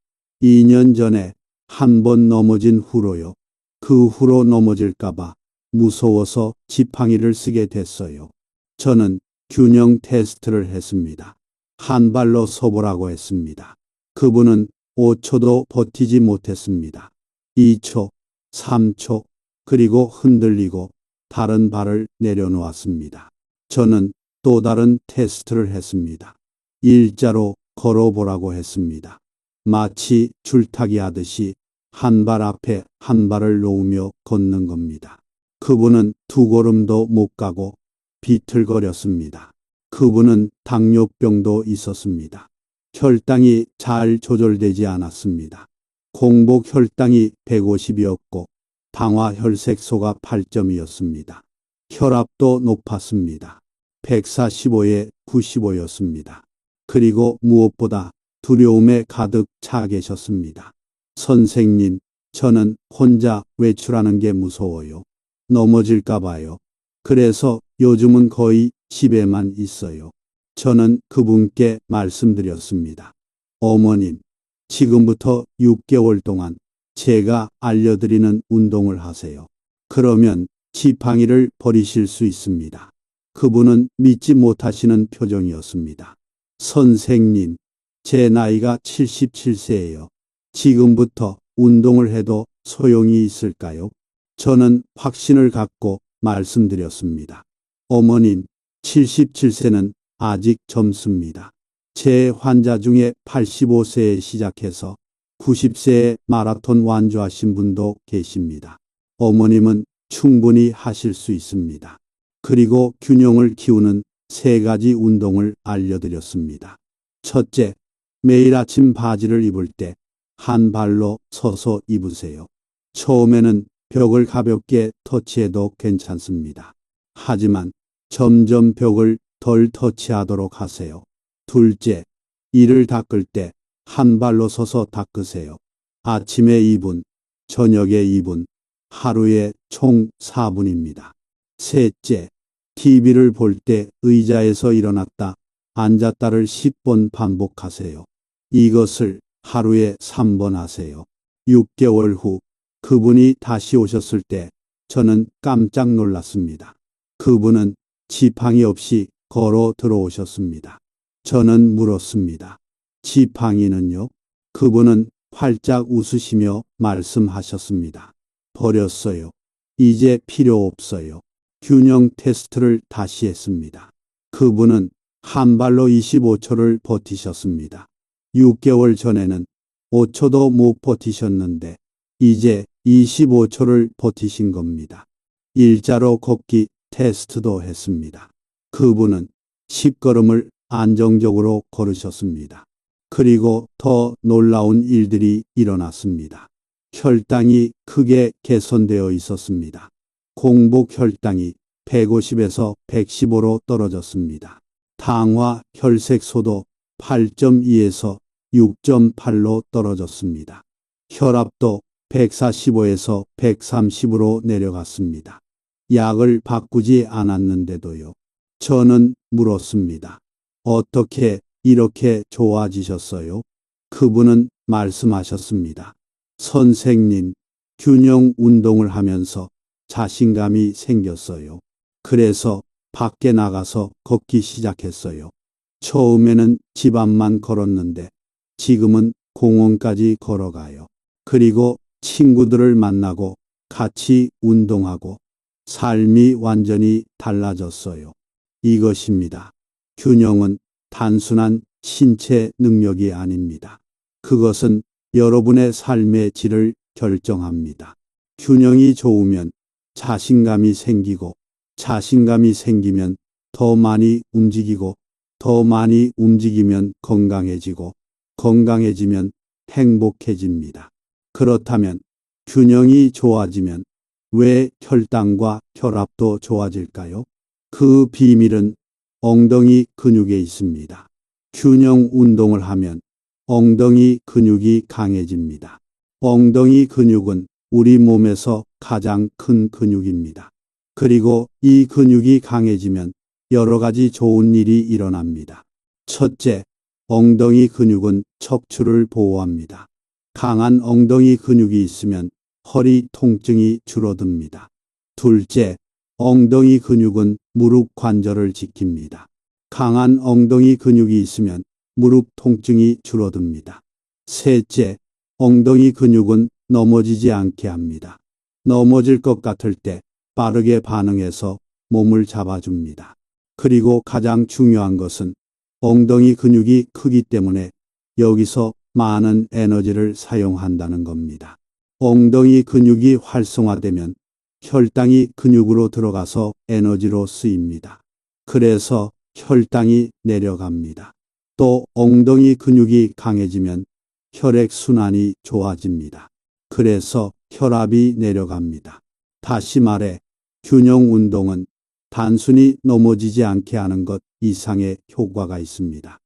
2년 전에 한 번 넘어진 후로요. 그 후로 넘어질까봐 무서워서 지팡이를 쓰게 됐어요. 저는 균형 테스트를 했습니다. 한 발로 서보라고 했습니다. 그분은 5초도 버티지 못했습니다. 2초, 3초, 그리고 흔들리고 다른 발을 내려놓았습니다. 저는 또 다른 테스트를 했습니다. 일자로 걸어보라고 했습니다. 마치 줄타기 하듯이 한 발 앞에 한 발을 놓으며 걷는 겁니다. 그분은 두 걸음도 못 가고 비틀거렸습니다. 그분은 당뇨병도 있었습니다. 혈당이 잘 조절되지 않았습니다. 공복 혈당이 150이었고 당화 혈색소가 8점이었습니다. 혈압도 높았습니다. 145에 95였습니다. 그리고 무엇보다 두려움에 가득 차 계셨습니다. 선생님, 저는 혼자 외출하는 게 무서워요. 넘어질까 봐요. 그래서 요즘은 거의 집에만 있어요. 저는 그분께 말씀드렸습니다. 어머님, 지금부터 6개월 동안 제가 알려드리는 운동을 하세요. 그러면 지팡이를 버리실 수 있습니다. 그분은 믿지 못하시는 표정이었습니다. 선생님, 제 나이가 77세예요. 지금부터 운동을 해도 소용이 있을까요? 저는 확신을 갖고 말씀드렸습니다. 어머님, 77세는 아직 젊습니다. 제 환자 중에 85세에 시작해서 90세에 마라톤 완주하신 분도 계십니다. 어머님은 충분히 하실 수 있습니다. 그리고 균형을 키우는 3가지 운동을 알려드렸습니다. 첫째, 매일 아침 바지를 입을 때 한 발로 서서 입으세요. 처음에는 벽을 가볍게 터치해도 괜찮습니다. 하지만 점점 벽을 덜 터치하도록 하세요. 둘째, 이를 닦을 때 한 발로 서서 닦으세요. 아침에 2분, 저녁에 2분, 하루에 총 4분입니다. 셋째, TV를 볼 때 의자에서 일어났다, 앉았다를 10번 반복하세요. 이것을 하루에 3번 하세요. 6개월 후 그분이 다시 오셨을 때 저는 깜짝 놀랐습니다. 그분은 지팡이 없이 걸어 들어오셨습니다. 저는 물었습니다. 지팡이는요? 그분은 활짝 웃으시며 말씀하셨습니다. 버렸어요. 이제 필요 없어요. 균형 테스트를 다시 했습니다. 그분은 한 발로 25초를 버티셨습니다. 6개월 전에는 5초도 못 버티셨는데 이제 25초를 버티신 겁니다. 일자로 걷기 테스트도 했습니다. 그분은 10걸음을 안정적으로 걸으셨습니다. 그리고 더 놀라운 일들이 일어났습니다. 혈당이 크게 개선되어 있었습니다. 공복 혈당이 150에서 115로 떨어졌습니다. 당화 혈색소도 8.2에서 6.8로 떨어졌습니다. 혈압도 145에서 130으로 내려갔습니다. 약을 바꾸지 않았는데도요. 저는 물었습니다. 어떻게 이렇게 좋아지셨어요? 그분은 말씀하셨습니다. 선생님, 균형 운동을 하면서 자신감이 생겼어요. 그래서 밖에 나가서 걷기 시작했어요. 처음에는 집 앞만 걸었는데 지금은 공원까지 걸어가요. 그리고 친구들을 만나고 같이 운동하고 삶이 완전히 달라졌어요. 이것입니다. 균형은 단순한 신체 능력이 아닙니다. 그것은 여러분의 삶의 질을 결정합니다. 균형이 좋으면 자신감이 생기고, 자신감이 생기면 더 많이 움직이고, 더 많이 움직이면 건강해지고, 건강해지면 행복해집니다. 그렇다면 균형이 좋아지면 왜 혈당과 혈압도 좋아질까요? 그 비밀은 엉덩이 근육에 있습니다. 균형 운동을 하면 엉덩이 근육이 강해집니다. 엉덩이 근육은 우리 몸에서 가장 큰 근육입니다. 그리고 이 근육이 강해지면 여러 가지 좋은 일이 일어납니다. 첫째, 엉덩이 근육은 척추를 보호합니다. 강한 엉덩이 근육이 있으면 허리 통증이 줄어듭니다. 둘째, 엉덩이 근육은 무릎 관절을 지킵니다. 강한 엉덩이 근육이 있으면 무릎 통증이 줄어듭니다. 셋째, 엉덩이 근육은 넘어지지 않게 합니다. 넘어질 것 같을 때 빠르게 반응해서 몸을 잡아줍니다. 그리고 가장 중요한 것은 엉덩이 근육이 크기 때문에 여기서 많은 에너지를 사용한다는 겁니다. 엉덩이 근육이 활성화되면 혈당이 근육으로 들어가서 에너지로 쓰입니다. 그래서 혈당이 내려갑니다. 또 엉덩이 근육이 강해지면 혈액순환이 좋아집니다. 그래서 혈압이 내려갑니다. 다시 말해 균형 운동은 단순히 넘어지지 않게 하는 것 이상의 효과가 있습니다.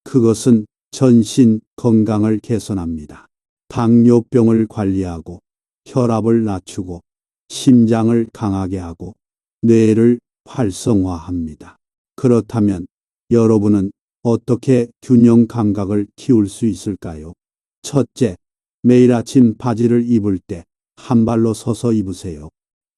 그것은 전신 건강을 개선합니다. 당뇨병을 관리하고 혈압을 낮추고 심장을 강하게 하고 뇌를 활성화합니다. 그렇다면 여러분은 어떻게 균형 감각을 키울 수 있을까요? 첫째, 매일 아침 바지를 입을 때 한 발로 서서 입으세요.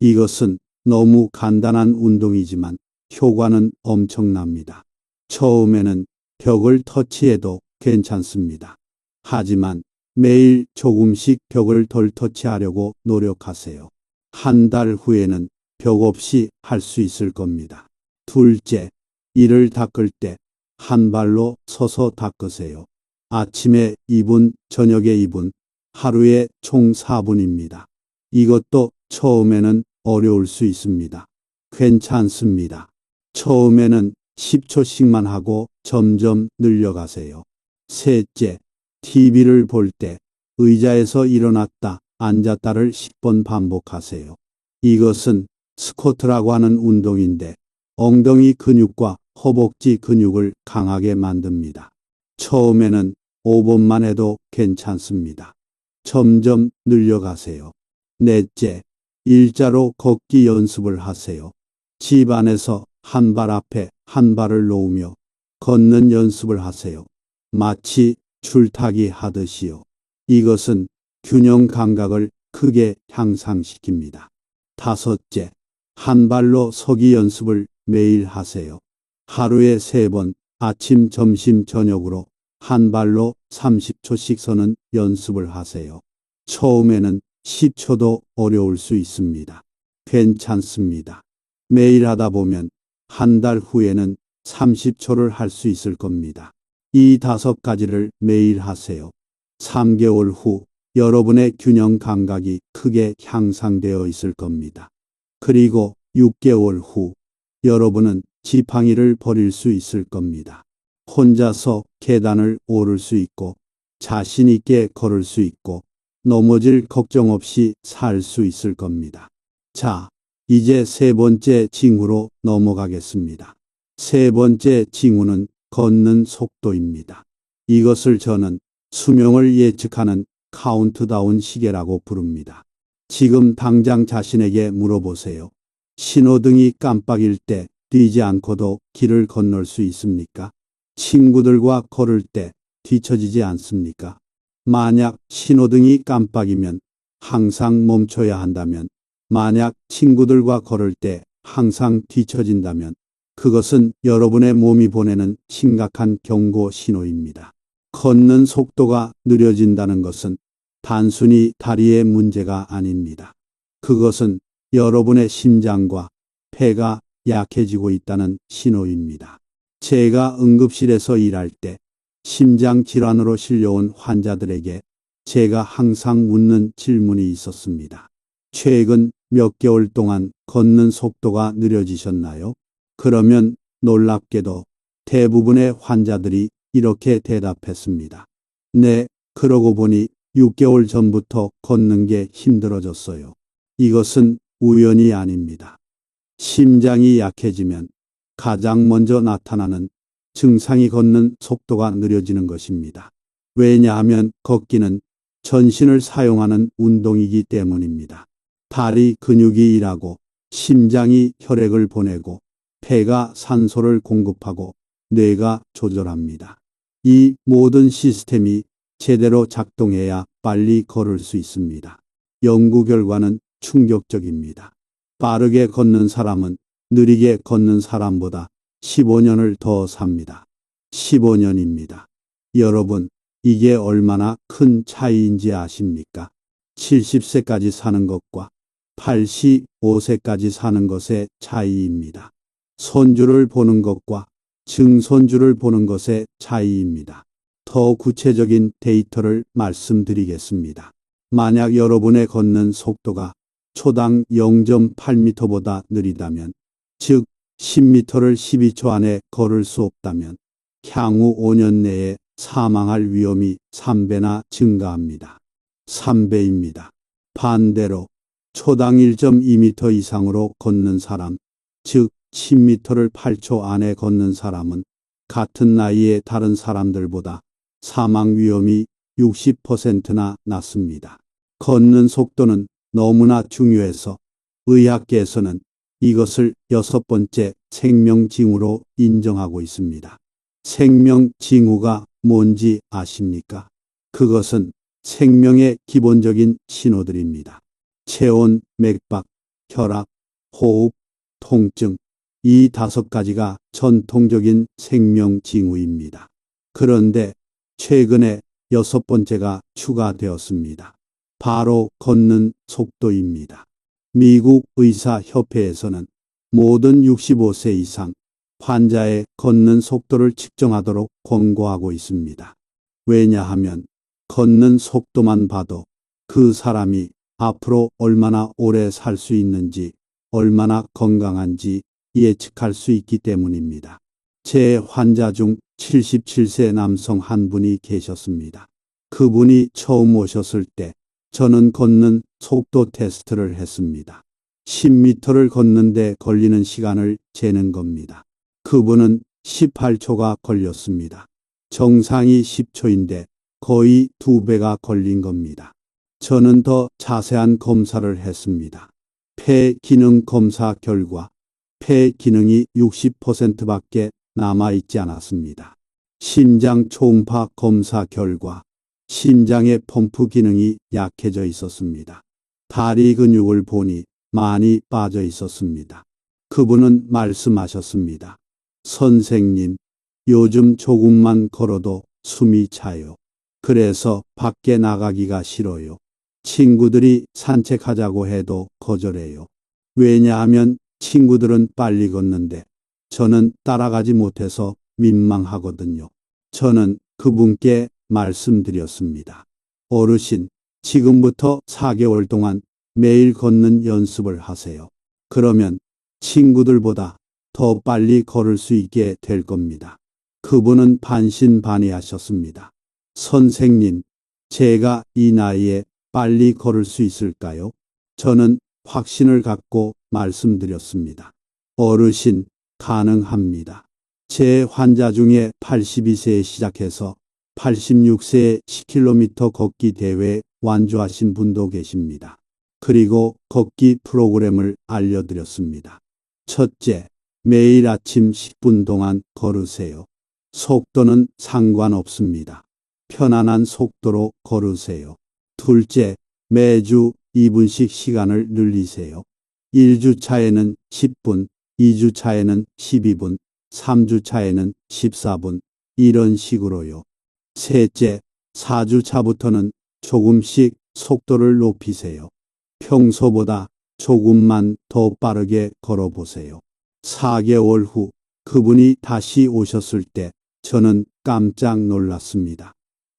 이것은 너무 간단한 운동이지만 효과는 엄청납니다. 처음에는 벽을 터치해도 괜찮습니다. 하지만 매일 조금씩 벽을 덜 터치하려고 노력하세요. 한 달 후에는 벽 없이 할 수 있을 겁니다. 둘째, 이를 닦을 때 한 발로 서서 닦으세요. 아침에 2분, 저녁에 2분, 하루에 총 4분입니다. 이것도 처음에는 어려울 수 있습니다. 괜찮습니다. 처음에는 10초씩만 하고 점점 늘려가세요. 셋째, TV를 볼 때 의자에서 일어났다, 앉았다를 10번 반복하세요. 이것은 스쿼트라고 하는 운동인데 엉덩이 근육과 허벅지 근육을 강하게 만듭니다. 처음에는 5번만 해도 괜찮습니다. 점점 늘려가세요. 넷째, 일자로 걷기 연습을 하세요. 집 안에서 한 발 앞에 한 발을 놓으며 걷는 연습을 하세요. 마치 줄타기 하듯이요. 이것은 균형 감각을 크게 향상시킵니다. 다섯째, 한 발로 서기 연습을 매일 하세요. 하루에 3번, 아침, 점심, 저녁으로 한 발로 30초씩 서는 연습을 하세요. 처음에는 10초도 어려울 수 있습니다. 괜찮습니다. 매일 하다 보면 한 달 후에는 30초를 할 수 있을 겁니다. 이 5가지를 매일 하세요. 3개월 후 여러분의 균형 감각이 크게 향상되어 있을 겁니다. 그리고 6개월 후 여러분은 지팡이를 버릴 수 있을 겁니다. 혼자서 계단을 오를 수 있고 자신 있게 걸을 수 있고 넘어질 걱정 없이 살 수 있을 겁니다. 자, 이제 3번째 징후로 넘어가겠습니다. 3번째 징후는 걷는 속도입니다. 이것을 저는 수명을 예측하는 카운트다운 시계라고 부릅니다. 지금 당장 자신에게 물어보세요. 신호등이 깜빡일 때 뛰지 않고도 길을 건널 수 있습니까? 친구들과 걸을 때 뒤처지지 않습니까? 만약 신호등이 깜빡이면 항상 멈춰야 한다면, 만약 친구들과 걸을 때 항상 뒤처진다면 그것은 여러분의 몸이 보내는 심각한 경고 신호입니다. 걷는 속도가 느려진다는 것은 단순히 다리의 문제가 아닙니다. 그것은 여러분의 심장과 폐가 약해지고 있다는 신호입니다. 제가 응급실에서 일할 때 심장 질환으로 실려온 환자들에게 제가 항상 묻는 질문이 있었습니다. 최근 몇 개월 동안 걷는 속도가 느려지셨나요? 그러면 놀랍게도 대부분의 환자들이 이렇게 대답했습니다. 네, 그러고 보니 6개월 전부터 걷는 게 힘들어졌어요. 이것은 우연이 아닙니다. 심장이 약해지면 가장 먼저 나타나는 증상이 걷는 속도가 느려지는 것입니다. 왜냐하면 걷기는 전신을 사용하는 운동이기 때문입니다. 다리 근육이 일하고 심장이 혈액을 보내고 폐가 산소를 공급하고 뇌가 조절합니다. 이 모든 시스템이 제대로 작동해야 빨리 걸을 수 있습니다. 연구 결과는 충격적입니다. 빠르게 걷는 사람은 느리게 걷는 사람보다 15년을 더 삽니다. 15년입니다. 여러분, 이게 얼마나 큰 차이인지 아십니까? 70세까지 사는 것과 85세까지 사는 것의 차이입니다. 손주를 보는 것과 증손주를 보는 것의 차이입니다. 더 구체적인 데이터를 말씀드리겠습니다. 만약 여러분의 걷는 속도가 초당 0.8m보다 느리다면, 즉 10m를 12초 안에 걸을 수 없다면 향후 5년 내에 사망할 위험이 3배나 증가합니다. 3배입니다. 반대로 초당 1.2m 이상으로 걷는 사람, 즉 10m를 8초 안에 걷는 사람은 같은 나이의 다른 사람들보다 사망 위험이 60%나 낮습니다. 걷는 속도는 너무나 중요해서 의학계에서는 이것을 6번째 생명징후로 인정하고 있습니다. 생명징후가 뭔지 아십니까? 그것은 생명의 기본적인 신호들입니다. 체온, 맥박, 혈압, 호흡, 통증, 이 5가지가 전통적인 생명 징후입니다. 그런데 최근에 6번째가 추가되었습니다. 바로 걷는 속도입니다. 미국 의사협회에서는 모든 65세 이상 환자의 걷는 속도를 측정하도록 권고하고 있습니다. 왜냐하면 걷는 속도만 봐도 그 사람이 앞으로 얼마나 오래 살 수 있는지, 얼마나 건강한지 예측할 수 있기 때문입니다. 제 환자 중 77세 남성 한 분이 계셨습니다. 그분이 처음 오셨을 때 저는 걷는 속도 테스트를 했습니다. 10m를 걷는데 걸리는 시간을 재는 겁니다. 그분은 18초가 걸렸습니다. 정상이 10초인데 거의 2배가 걸린 겁니다. 저는 더 자세한 검사를 했습니다. 폐 기능 검사 결과 폐 기능이 60%밖에 남아있지 않았습니다. 심장 초음파 검사 결과 심장의 펌프 기능이 약해져 있었습니다. 다리 근육을 보니 많이 빠져 있었습니다. 그분은 말씀하셨습니다. 선생님, 요즘 조금만 걸어도 숨이 차요. 그래서 밖에 나가기가 싫어요. 친구들이 산책하자고 해도 거절해요. 왜냐하면 친구들은 빨리 걷는데 저는 따라가지 못해서 민망하거든요. 저는 그분께 말씀드렸습니다. 어르신, 지금부터 4개월 동안 매일 걷는 연습을 하세요. 그러면 친구들보다 더 빨리 걸을 수 있게 될 겁니다. 그분은 반신반의하셨습니다. 선생님, 제가 이 나이에 빨리 걸을 수 있을까요? 저는 확신을 갖고 말씀드렸습니다. 어르신, 가능합니다. 제 환자 중에 82세에 시작해서 86세에 10km 걷기 대회 완주하신 분도 계십니다. 그리고 걷기 프로그램을 알려드렸습니다. 첫째, 매일 아침 10분 동안 걸으세요. 속도는 상관없습니다. 편안한 속도로 걸으세요. 둘째, 매주 2분씩 시간을 늘리세요. 1주차에는 10분, 2주차에는 12분, 3주차에는 14분, 이런 식으로요. 셋째, 4주차부터는 조금씩 속도를 높이세요. 평소보다 조금만 더 빠르게 걸어보세요. 4개월 후 그분이 다시 오셨을 때 저는 깜짝 놀랐습니다.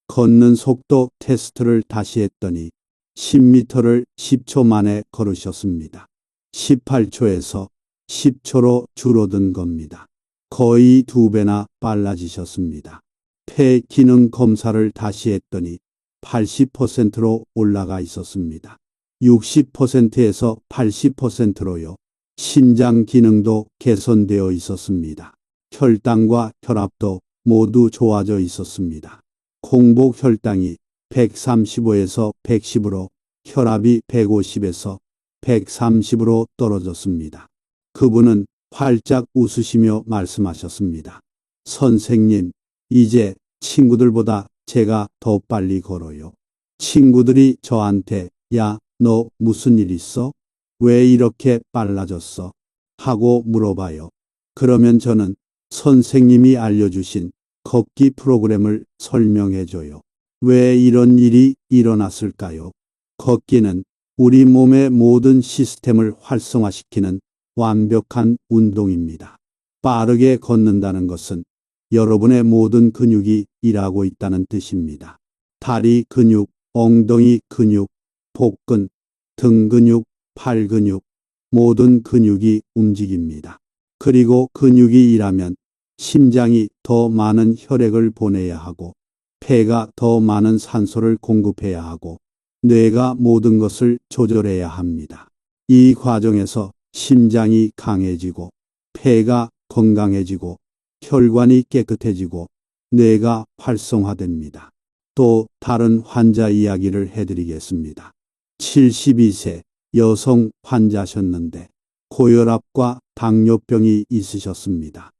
걷는 속도 테스트를 다시 했더니 10m를 10초 만에 걸으셨습니다. 18초에서 10초로 줄어든 겁니다. 거의 2배나 빨라지셨습니다. 폐 기능 검사를 다시 했더니 80%로 올라가 있었습니다. 60%에서 80%로요. 신장 기능도 개선되어 있었습니다. 혈당과 혈압도 모두 좋아져 있었습니다. 공복 혈당이 135에서 110으로 혈압이 150에서 130으로 떨어졌습니다. 그분은 활짝 웃으시며 말씀하셨습니다. 선생님, 이제 친구들보다 제가 더 빨리 걸어요. 친구들이 저한테 야, 너 무슨 일 있어? 왜 이렇게 빨라졌어? 하고 물어봐요. 그러면 저는 선생님이 알려주신 걷기 프로그램을 설명해줘요. 왜 이런 일이 일어났을까요? 걷기는 우리 몸의 모든 시스템을 활성화시키는 완벽한 운동입니다. 빠르게 걷는다는 것은 여러분의 모든 근육이 일하고 있다는 뜻입니다. 다리 근육, 엉덩이 근육, 복근, 등 근육, 팔 근육, 모든 근육이 움직입니다. 그리고 근육이 일하면 심장이 더 많은 혈액을 보내야 하고, 폐가 더 많은 산소를 공급해야 하고, 뇌가 모든 것을 조절해야 합니다. 이 과정에서 심장이 강해지고, 폐가 건강해지고, 혈관이 깨끗해지고, 뇌가 활성화됩니다. 또 다른 환자 이야기를 해드리겠습니다. 72세 여성 환자셨는데 고혈압과 당뇨병이 있으셨습니다.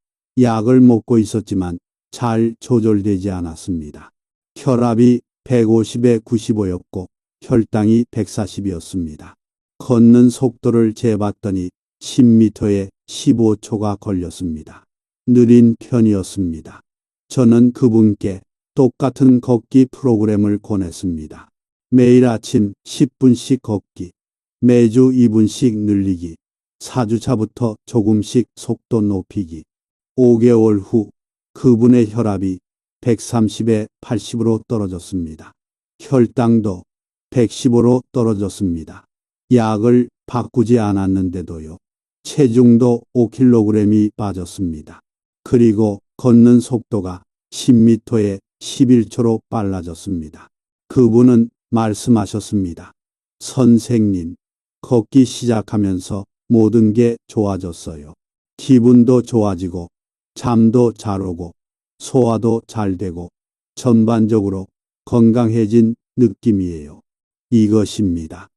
약을 먹고 있었지만 잘 조절되지 않았습니다. 혈압이 150에 95였고 혈당이 140이었습니다. 걷는 속도를 재봤더니 10m에 15초가 걸렸습니다. 느린 편이었습니다. 저는 그분께 똑같은 걷기 프로그램을 권했습니다. 매일 아침 10분씩 걷기, 매주 2분씩 늘리기, 4주차부터 조금씩 속도 높이기. 5개월 후 그분의 혈압이 130에 80으로 떨어졌습니다. 혈당도 115로 떨어졌습니다. 약을 바꾸지 않았는데도요. 체중도 5kg이 빠졌습니다. 그리고 걷는 속도가 10m에 11초로 빨라졌습니다. 그분은 말씀하셨습니다. 선생님, 걷기 시작하면서 모든 게 좋아졌어요. 기분도 좋아지고, 잠도 잘 오고, 소화도 잘 되고, 전반적으로 건강해진 느낌이에요. 이것입니다.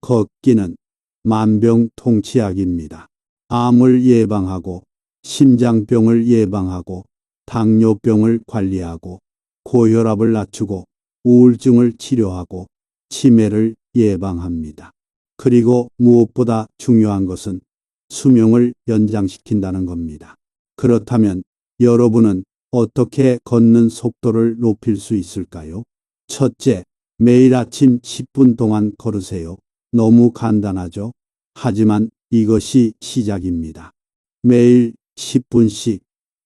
걷기는 만병통치약입니다. 암을 예방하고, 심장병을 예방하고, 당뇨병을 관리하고, 고혈압을 낮추고, 우울증을 치료하고, 치매를 예방합니다. 그리고 무엇보다 중요한 것은 수명을 연장시킨다는 겁니다. 그렇다면 여러분은 어떻게 걷는 속도를 높일 수 있을까요? 첫째, 매일 아침 10분 동안 걸으세요. 너무 간단하죠? 하지만 이것이 시작입니다. 매일 10분씩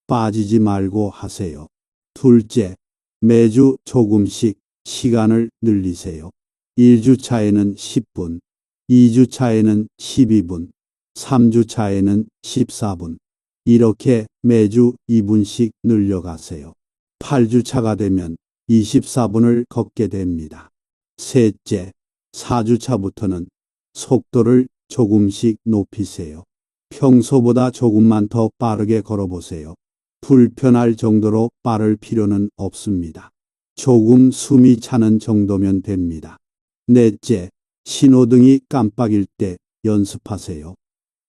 빠지지 말고 하세요. 둘째, 매주 조금씩 시간을 늘리세요. 1주차에는 10분, 2주차에는 12분, 3주차에는 14분. 이렇게 매주 2분씩 늘려가세요. 8주차가 되면 24분을 걷게 됩니다. 셋째, 4주차부터는 속도를 조금씩 높이세요. 평소보다 조금만 더 빠르게 걸어보세요. 불편할 정도로 빠를 필요는 없습니다. 조금 숨이 차는 정도면 됩니다. 넷째, 신호등이 깜빡일 때 연습하세요.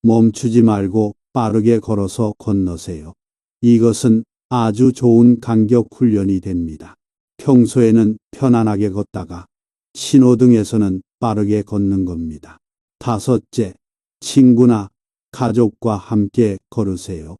멈추지 말고 빠르게 걸어서 건너세요. 이것은 아주 좋은 간격 훈련이 됩니다. 평소에는 편안하게 걷다가 신호등에서는 빠르게 걷는 겁니다. 다섯째, 친구나 가족과 함께 걸으세요.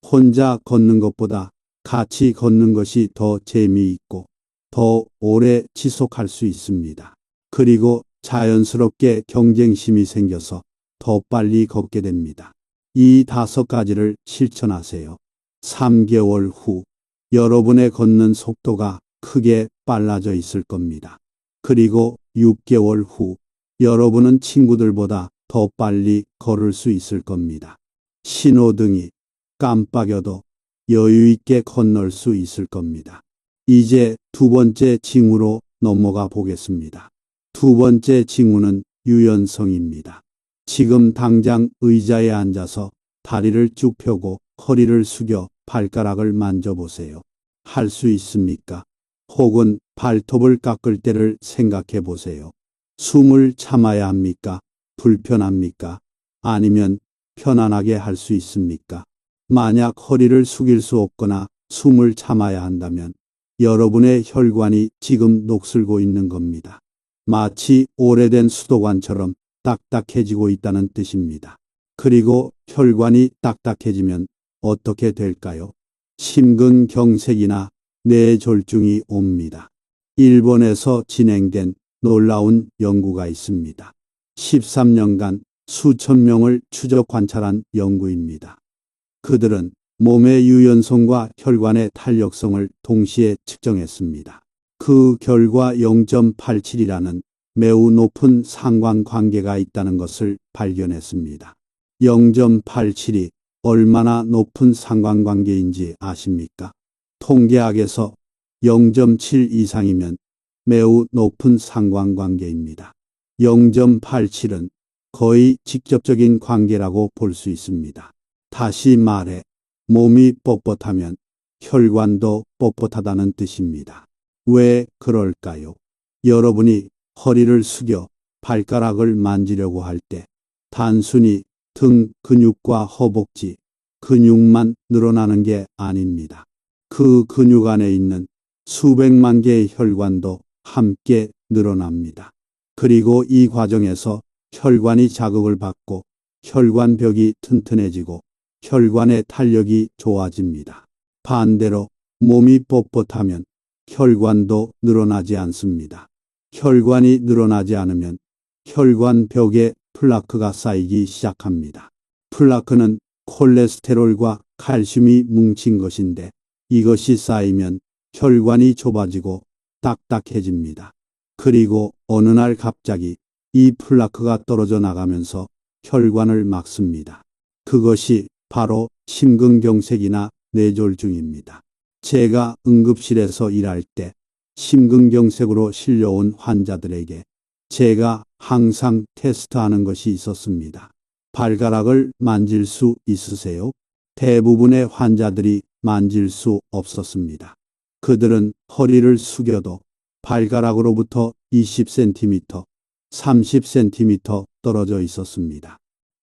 혼자 걷는 것보다 같이 걷는 것이 더 재미있고 더 오래 지속할 수 있습니다. 그리고 자연스럽게 경쟁심이 생겨서 더 빨리 걷게 됩니다. 이 5가지를 실천하세요. 3개월 후 여러분의 걷는 속도가 크게 빨라져 있을 겁니다. 그리고 6개월 후 여러분은 친구들보다 더 빨리 걸을 수 있을 겁니다. 신호등이 깜빡여도 여유 있게 건널 수 있을 겁니다. 이제 두 번째 징후로 넘어가 보겠습니다. 두 번째 징후는 유연성입니다. 지금 당장 의자에 앉아서 다리를 쭉 펴고 허리를 숙여 발가락을 만져보세요. 할 수 있습니까? 혹은 발톱을 깎을 때를 생각해 보세요. 숨을 참아야 합니까? 불편합니까? 아니면 편안하게 할 수 있습니까? 만약 허리를 숙일 수 없거나 숨을 참아야 한다면 여러분의 혈관이 지금 녹슬고 있는 겁니다. 마치 오래된 수도관처럼 딱딱해지고 있다는 뜻입니다. 그리고 혈관이 딱딱해지면 어떻게 될까요? 심근경색이나 뇌졸중이 옵니다. 일본에서 진행된 놀라운 연구가 있습니다. 13년간 수천 명을 추적 관찰한 연구입니다. 그들은 몸의 유연성과 혈관의 탄력성을 동시에 측정했습니다. 그 결과 0.87이라는 매우 높은 상관관계가 있다는 것을 발견했습니다. 0.87이 얼마나 높은 상관관계인지 아십니까? 통계학에서 0.7 이상이면 매우 높은 상관관계입니다. 0.87은 거의 직접적인 관계라고 볼 수 있습니다. 다시 말해 몸이 뻣뻣하면 혈관도 뻣뻣하다는 뜻입니다. 왜 그럴까요? 여러분이 허리를 숙여 발가락을 만지려고 할 때 단순히 등 근육과 허벅지 근육만 늘어나는 게 아닙니다. 그 근육 안에 있는 수백만 개의 혈관도 함께 늘어납니다. 그리고 이 과정에서 혈관이 자극을 받고 혈관벽이 튼튼해지고 혈관의 탄력이 좋아집니다. 반대로 몸이 뻣뻣하면 혈관도 늘어나지 않습니다. 혈관이 늘어나지 않으면 혈관벽에 플라크가 쌓이기 시작합니다. 플라크는 콜레스테롤과 칼슘이 뭉친 것인데 이것이 쌓이면 혈관이 좁아지고 딱딱해집니다. 그리고 어느 날 갑자기 이 플라크가 떨어져 나가면서 혈관을 막습니다. 그것이 바로 심근경색이나 뇌졸중입니다. 제가 응급실에서 일할 때 심근경색으로 실려온 환자들에게 제가 항상 테스트하는 것이 있었습니다. 발가락을 만질 수 있으세요? 대부분의 환자들이 만질 수 없었습니다. 그들은 허리를 숙여도 발가락으로부터 20cm, 30cm 떨어져 있었습니다.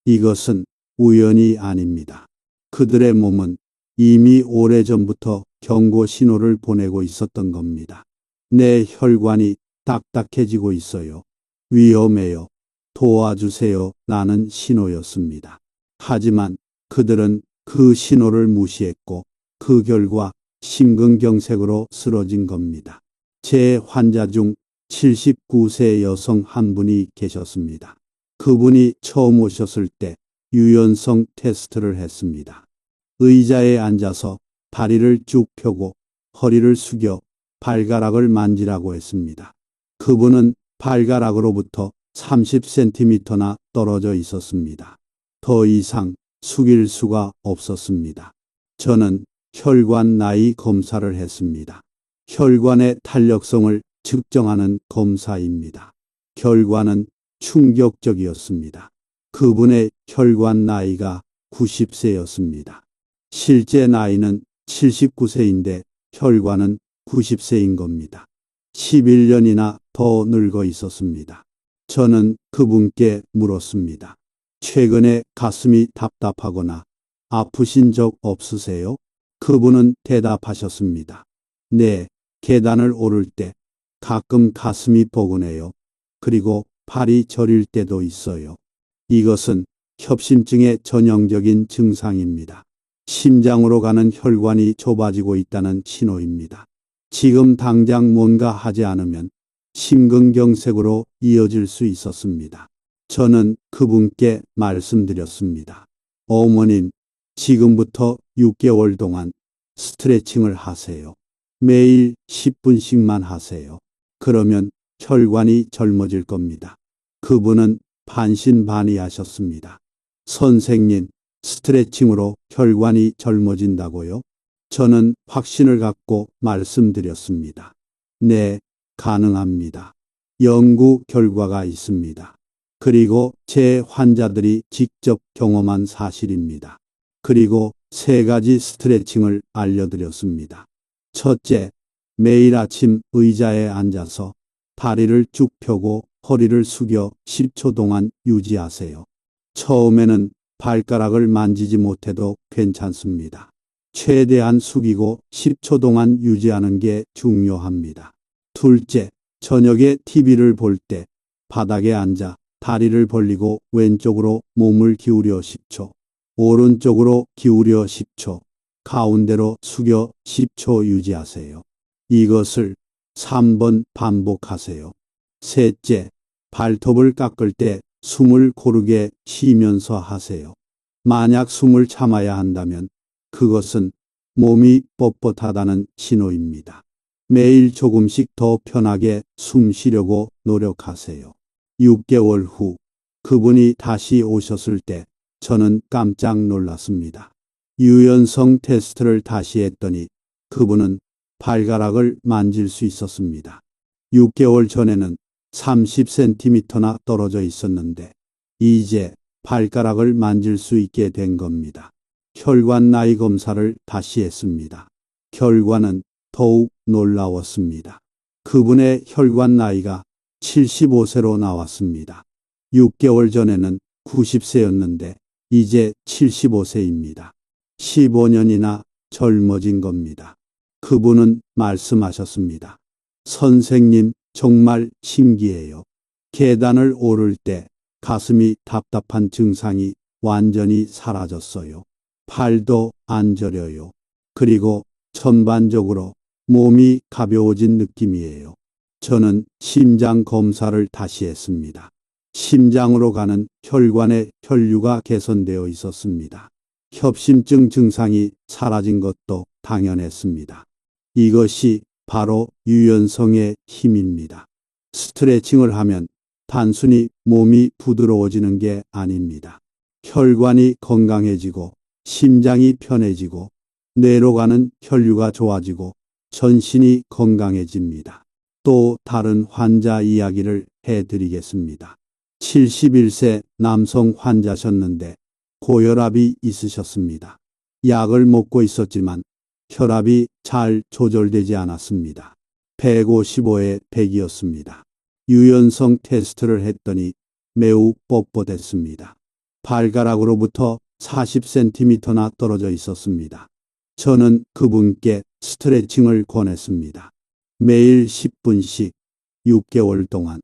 이것은 우연이 아닙니다. 그들의 몸은 이미 오래전부터 경고 신호를 보내고 있었던 겁니다. 내 혈관이 딱딱해지고 있어요. 위험해요. 도와주세요. 라는 신호였습니다. 하지만 그들은 그 신호를 무시했고 그 결과 심근경색으로 쓰러진 겁니다. 제 환자 중 79세 여성 한 분이 계셨습니다. 그분이 처음 오셨을 때 유연성 테스트를 했습니다. 의자에 앉아서 다리를 쭉 펴고 허리를 숙여 발가락을 만지라고 했습니다. 그분은 발가락으로부터 30cm나 떨어져 있었습니다. 더 이상 숙일 수가 없었습니다. 저는 혈관 나이 검사를 했습니다. 혈관의 탄력성을 측정하는 검사입니다. 결과는 충격적이었습니다. 그분의 혈관 나이가 90세였습니다. 실제 나이는 79세인데 혈관은 90세인 겁니다. 11년이나 더 늙어 있었습니다. 저는 그분께 물었습니다. 최근에 가슴이 답답하거나 아프신 적 없으세요? 그분은 대답하셨습니다. 네, 계단을 오를 때 가끔 가슴이 뻐근해요. 그리고 팔이 저릴 때도 있어요. 이것은 협심증의 전형적인 증상입니다. 심장으로 가는 혈관이 좁아지고 있다는 신호입니다. 지금 당장 뭔가 하지 않으면 심근경색으로 이어질 수 있었습니다. 저는 그분께 말씀드렸습니다. 어머님, 지금부터 6개월 동안 스트레칭을 하세요. 매일 10분씩만 하세요. 그러면 혈관이 젊어질 겁니다. 그분은 반신반의하셨습니다. 선생님, 스트레칭으로 혈관이 젊어진다고요? 저는 확신을 갖고 말씀드렸습니다. 네, 가능합니다. 연구 결과가 있습니다. 그리고 제 환자들이 직접 경험한 사실입니다. 그리고 3가지 스트레칭을 알려드렸습니다. 첫째, 매일 아침 의자에 앉아서 다리를 쭉 펴고 허리를 숙여 10초 동안 유지하세요. 처음에는 발가락을 만지지 못해도 괜찮습니다. 최대한 숙이고 10초 동안 유지하는 게 중요합니다. 둘째, 저녁에 TV를 볼 때 바닥에 앉아 다리를 벌리고 왼쪽으로 몸을 기울여 10초, 오른쪽으로 기울여 10초, 가운데로 숙여 10초 유지하세요. 이것을 3번 반복하세요. 셋째, 발톱을 깎을 때 숨을 고르게 쉬면서 하세요. 만약 숨을 참아야 한다면 그것은 몸이 뻣뻣하다는 신호입니다. 매일 조금씩 더 편하게 숨 쉬려고 노력하세요. 6개월 후 그분이 다시 오셨을 때 저는 깜짝 놀랐습니다. 유연성 테스트를 다시 했더니 그분은 발가락을 만질 수 있었습니다. 6개월 전에는 30cm나 떨어져 있었는데 이제 발가락을 만질 수 있게 된 겁니다. 혈관 나이 검사를 다시 했습니다. 결과는 더욱 놀라웠습니다. 그분의 혈관 나이가 75세로 나왔습니다. 6개월 전에는 90세였는데 이제 75세입니다. 15년이나 젊어진 겁니다. 그분은 말씀하셨습니다. 선생님, 정말 신기해요. 계단을 오를 때 가슴이 답답한 증상이 완전히 사라졌어요. 팔도 안 저려요. 그리고 전반적으로 몸이 가벼워진 느낌이에요. 저는 심장 검사를 다시 했습니다. 심장으로 가는 혈관의 혈류가 개선되어 있었습니다. 협심증 증상이 사라진 것도 당연했습니다. 이것이 바로 유연성의 힘입니다. 스트레칭을 하면 단순히 몸이 부드러워지는 게 아닙니다. 혈관이 건강해지고 심장이 편해지고 뇌로 가는 혈류가 좋아지고 전신이 건강해집니다. 또 다른 환자 이야기를 해드리겠습니다. 71세 남성 환자셨는데 고혈압이 있으셨습니다. 약을 먹고 있었지만 혈압이 잘 조절되지 않았습니다. 155에 100이었습니다. 유연성 테스트를 했더니 매우 뻣뻣했습니다. 발가락으로부터 40cm나 떨어져 있었습니다. 저는 그분께 스트레칭을 권했습니다. 매일 10분씩 6개월 동안.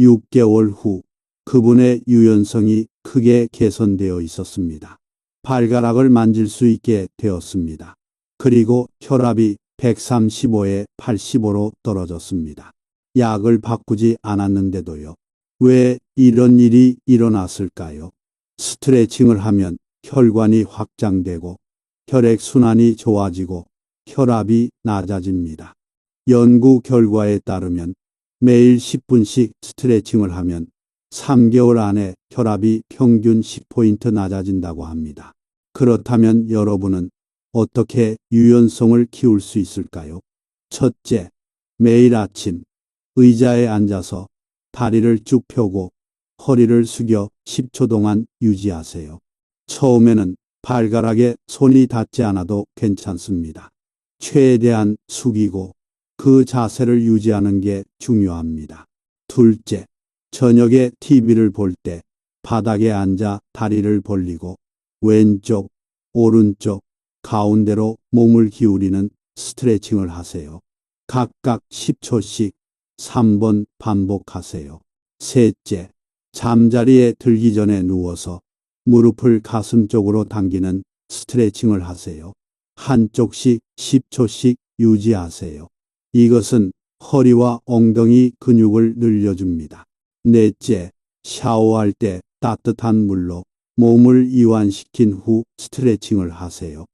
6개월 후 그분의 유연성이 크게 개선되어 있었습니다. 발가락을 만질 수 있게 되었습니다. 그리고 혈압이 135에 85로 떨어졌습니다. 약을 바꾸지 않았는데도요. 왜 이런 일이 일어났을까요? 스트레칭을 하면 혈관이 확장되고 혈액순환이 좋아지고 혈압이 낮아집니다. 연구 결과에 따르면 매일 10분씩 스트레칭을 하면 3개월 안에 혈압이 평균 10포인트 낮아진다고 합니다. 그렇다면 여러분은 어떻게 유연성을 키울 수 있을까요? 첫째, 매일 아침 의자에 앉아서 다리를 쭉 펴고 허리를 숙여 10초 동안 유지하세요. 처음에는 발가락에 손이 닿지 않아도 괜찮습니다. 최대한 숙이고 그 자세를 유지하는 게 중요합니다. 둘째, 저녁에 TV를 볼 때 바닥에 앉아 다리를 벌리고 왼쪽, 오른쪽, 가운데로 몸을 기울이는 스트레칭을 하세요. 각각 10초씩 3번 반복하세요. 셋째, 잠자리에 들기 전에 누워서 무릎을 가슴 쪽으로 당기는 스트레칭을 하세요. 한쪽씩 10초씩 유지하세요. 이것은 허리와 엉덩이 근육을 늘려줍니다. 넷째, 샤워할 때 따뜻한 물로 몸을 이완시킨 후 스트레칭을 하세요.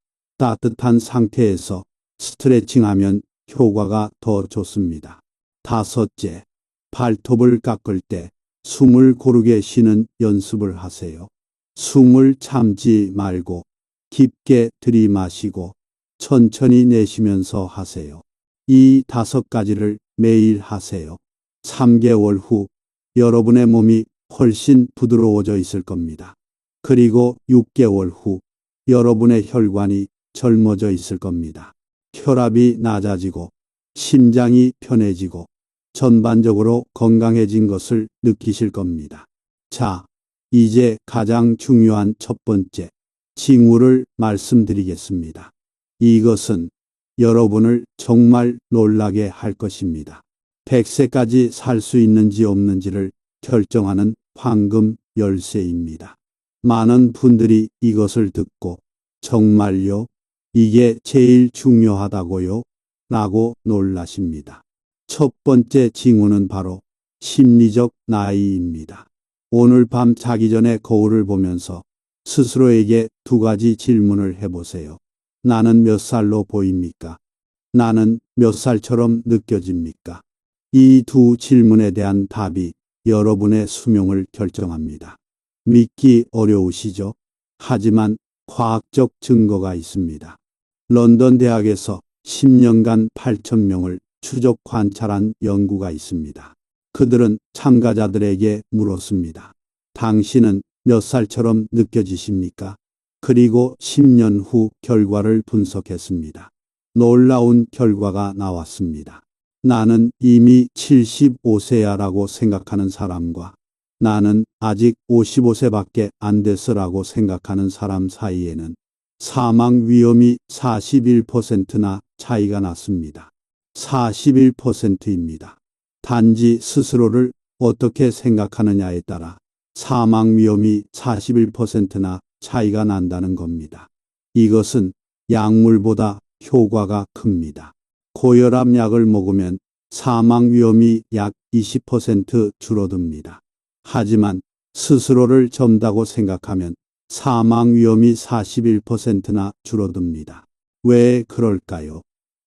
따뜻한 상태에서 스트레칭하면 효과가 더 좋습니다. 다섯째, 발톱을 깎을 때 숨을 고르게 쉬는 연습을 하세요. 숨을 참지 말고 깊게 들이마시고 천천히 내쉬면서 하세요. 이 5가지를 매일 하세요. 3개월 후 여러분의 몸이 훨씬 부드러워져 있을 겁니다. 그리고 6개월 후 여러분의 혈관이 젊어져 있을 겁니다. 혈압이 낮아지고 심장이 편해지고 전반적으로 건강해진 것을 느끼실 겁니다. 자, 이제 가장 중요한 첫 번째 징후를 말씀드리겠습니다. 이것은 여러분을 정말 놀라게 할 것입니다. 100세까지 살 수 있는지 없는지를 결정하는 황금 열쇠입니다. 많은 분들이 이것을 듣고 정말요? 이게 제일 중요하다고요? 라고 놀라십니다. 첫 번째 징후는 바로 심리적 나이입니다. 오늘 밤 자기 전에 거울을 보면서 스스로에게 2가지 질문을 해보세요. 나는 몇 살로 보입니까? 나는 몇 살처럼 느껴집니까? 이 2 질문에 대한 답이 여러분의 수명을 결정합니다. 믿기 어려우시죠? 하지만 과학적 증거가 있습니다. 런던 대학에서 10년간 8,000명을 추적 관찰한 연구가 있습니다. 그들은 참가자들에게 물었습니다. 당신은 몇 살처럼 느껴지십니까? 그리고 10년 후 결과를 분석했습니다. 놀라운 결과가 나왔습니다. 나는 이미 75세야 라고 생각하는 사람과 나는 아직 55세밖에 안 됐어라고 생각하는 사람 사이에는 사망 위험이 41%나 차이가 났습니다. 41%입니다. 단지 스스로를 어떻게 생각하느냐에 따라 사망 위험이 41%나 차이가 난다는 겁니다. 이것은 약물보다 효과가 큽니다. 고혈압 약을 먹으면 사망 위험이 약 20% 줄어듭니다. 하지만 스스로를 젊다고 생각하면 사망 위험이 41%나 줄어듭니다. 왜 그럴까요?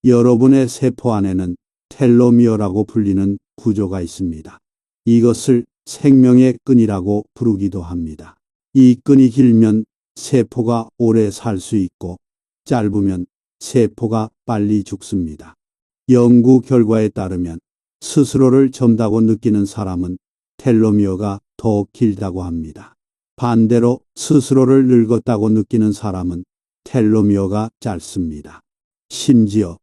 여러분의 세포 안에는 텔로미어라고 불리는 구조가 있습니다. 이것을 생명의 끈이라고 부르기도 합니다. 이 끈이 길면 세포가 오래 살 수 있고 짧으면 세포가 빨리 죽습니다. 연구 결과에 따르면 스스로를 젊다고 느끼는 사람은 텔로미어가 더 길다고 합니다. 반대로 스스로를 늙었다고 느끼는 사람은 텔로미어가 짧습니다. 심지어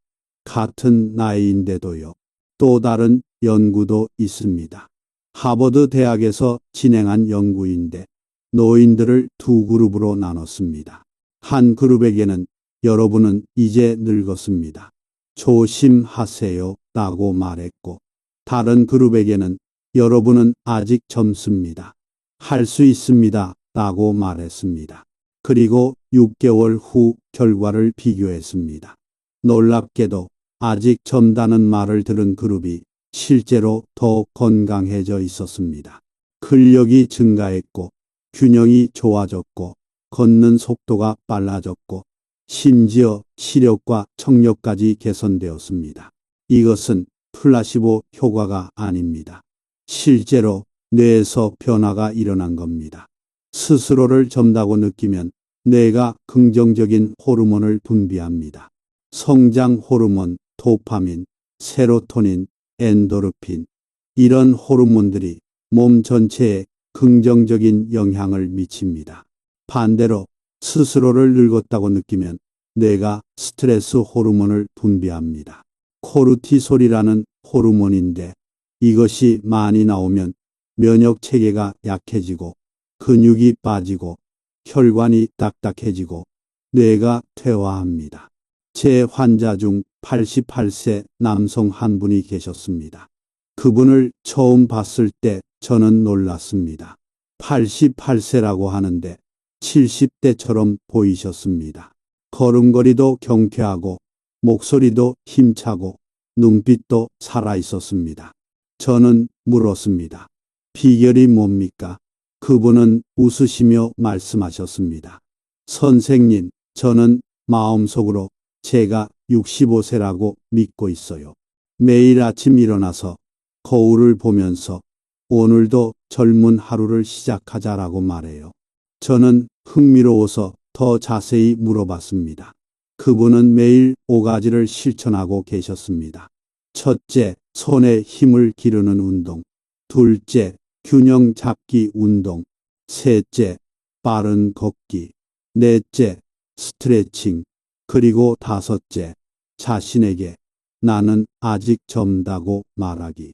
같은 나이인데도요. 또 다른 연구도 있습니다. 하버드 대학에서 진행한 연구인데 노인들을 두 그룹으로 나눴습니다. 한 그룹에게는 여러분은 이제 늙었습니다. 조심하세요 라고 말했고 다른 그룹에게는 여러분은 아직 젊습니다. 할 수 있습니다 라고 말했습니다. 그리고 6개월 후 결과를 비교했습니다. 놀랍게도 아직 젊다는 말을 들은 그룹이 실제로 더 건강해져 있었습니다. 근력이 증가했고 균형이 좋아졌고 걷는 속도가 빨라졌고 심지어 시력과 청력까지 개선되었습니다. 이것은 플라시보 효과가 아닙니다. 실제로 뇌에서 변화가 일어난 겁니다. 스스로를 젊다고 느끼면 뇌가 긍정적인 호르몬을 분비합니다. 성장 호르몬, 도파민, 세로토닌, 엔도르핀, 이런 호르몬들이 몸 전체에 긍정적인 영향을 미칩니다. 반대로 스스로를 늙었다고 느끼면 뇌가 스트레스 호르몬을 분비합니다. 코르티솔이라는 호르몬인데 이것이 많이 나오면 면역 체계가 약해지고 근육이 빠지고 혈관이 딱딱해지고 뇌가 퇴화합니다. 제 환자 중 88세 남성 한 분이 계셨습니다. 그분을 처음 봤을 때 저는 놀랐습니다. 88세라고 하는데 70대처럼 보이셨습니다. 걸음걸이도 경쾌하고 목소리도 힘차고 눈빛도 살아있었습니다. 저는 물었습니다. 비결이 뭡니까? 그분은 웃으시며 말씀하셨습니다. 선생님, 저는 마음속으로 제가 65세라고 믿고 있어요. 매일 아침 일어나서 거울을 보면서 오늘도 젊은 하루를 시작하자라고 말해요. 저는 흥미로워서 더 자세히 물어봤습니다. 그분은 매일 5가지를 실천하고 계셨습니다. 첫째, 손에 힘을 기르는 운동. 둘째, 균형 잡기 운동. 셋째, 빠른 걷기. 넷째, 스트레칭. 그리고 다섯째, 자신에게 나는 아직 젊다고 말하기.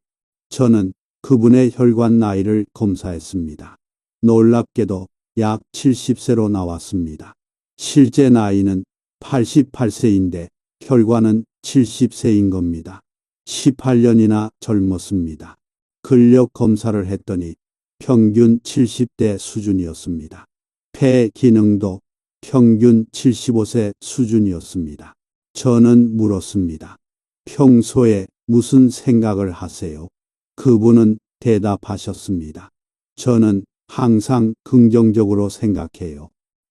저는 그분의 혈관 나이를 검사했습니다. 놀랍게도 약 70세로 나왔습니다. 실제 나이는 88세인데 혈관은 70세인 겁니다. 18년이나 젊었습니다. 근력 검사를 했더니 평균 70대 수준이었습니다. 폐 기능도 평균 75세 수준이었습니다. 저는 물었습니다. 평소에 무슨 생각을 하세요? 그분은 대답하셨습니다. 저는 항상 긍정적으로 생각해요.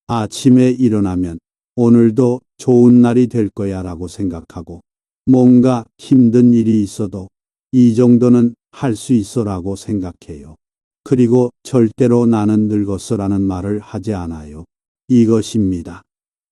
아침에 일어나면 오늘도 좋은 날이 될 거야 라고 생각하고 뭔가 힘든 일이 있어도 이 정도는 할 수 있어 라고 생각해요. 그리고 절대로 나는 늙었어 라는 말을 하지 않아요. 이것입니다.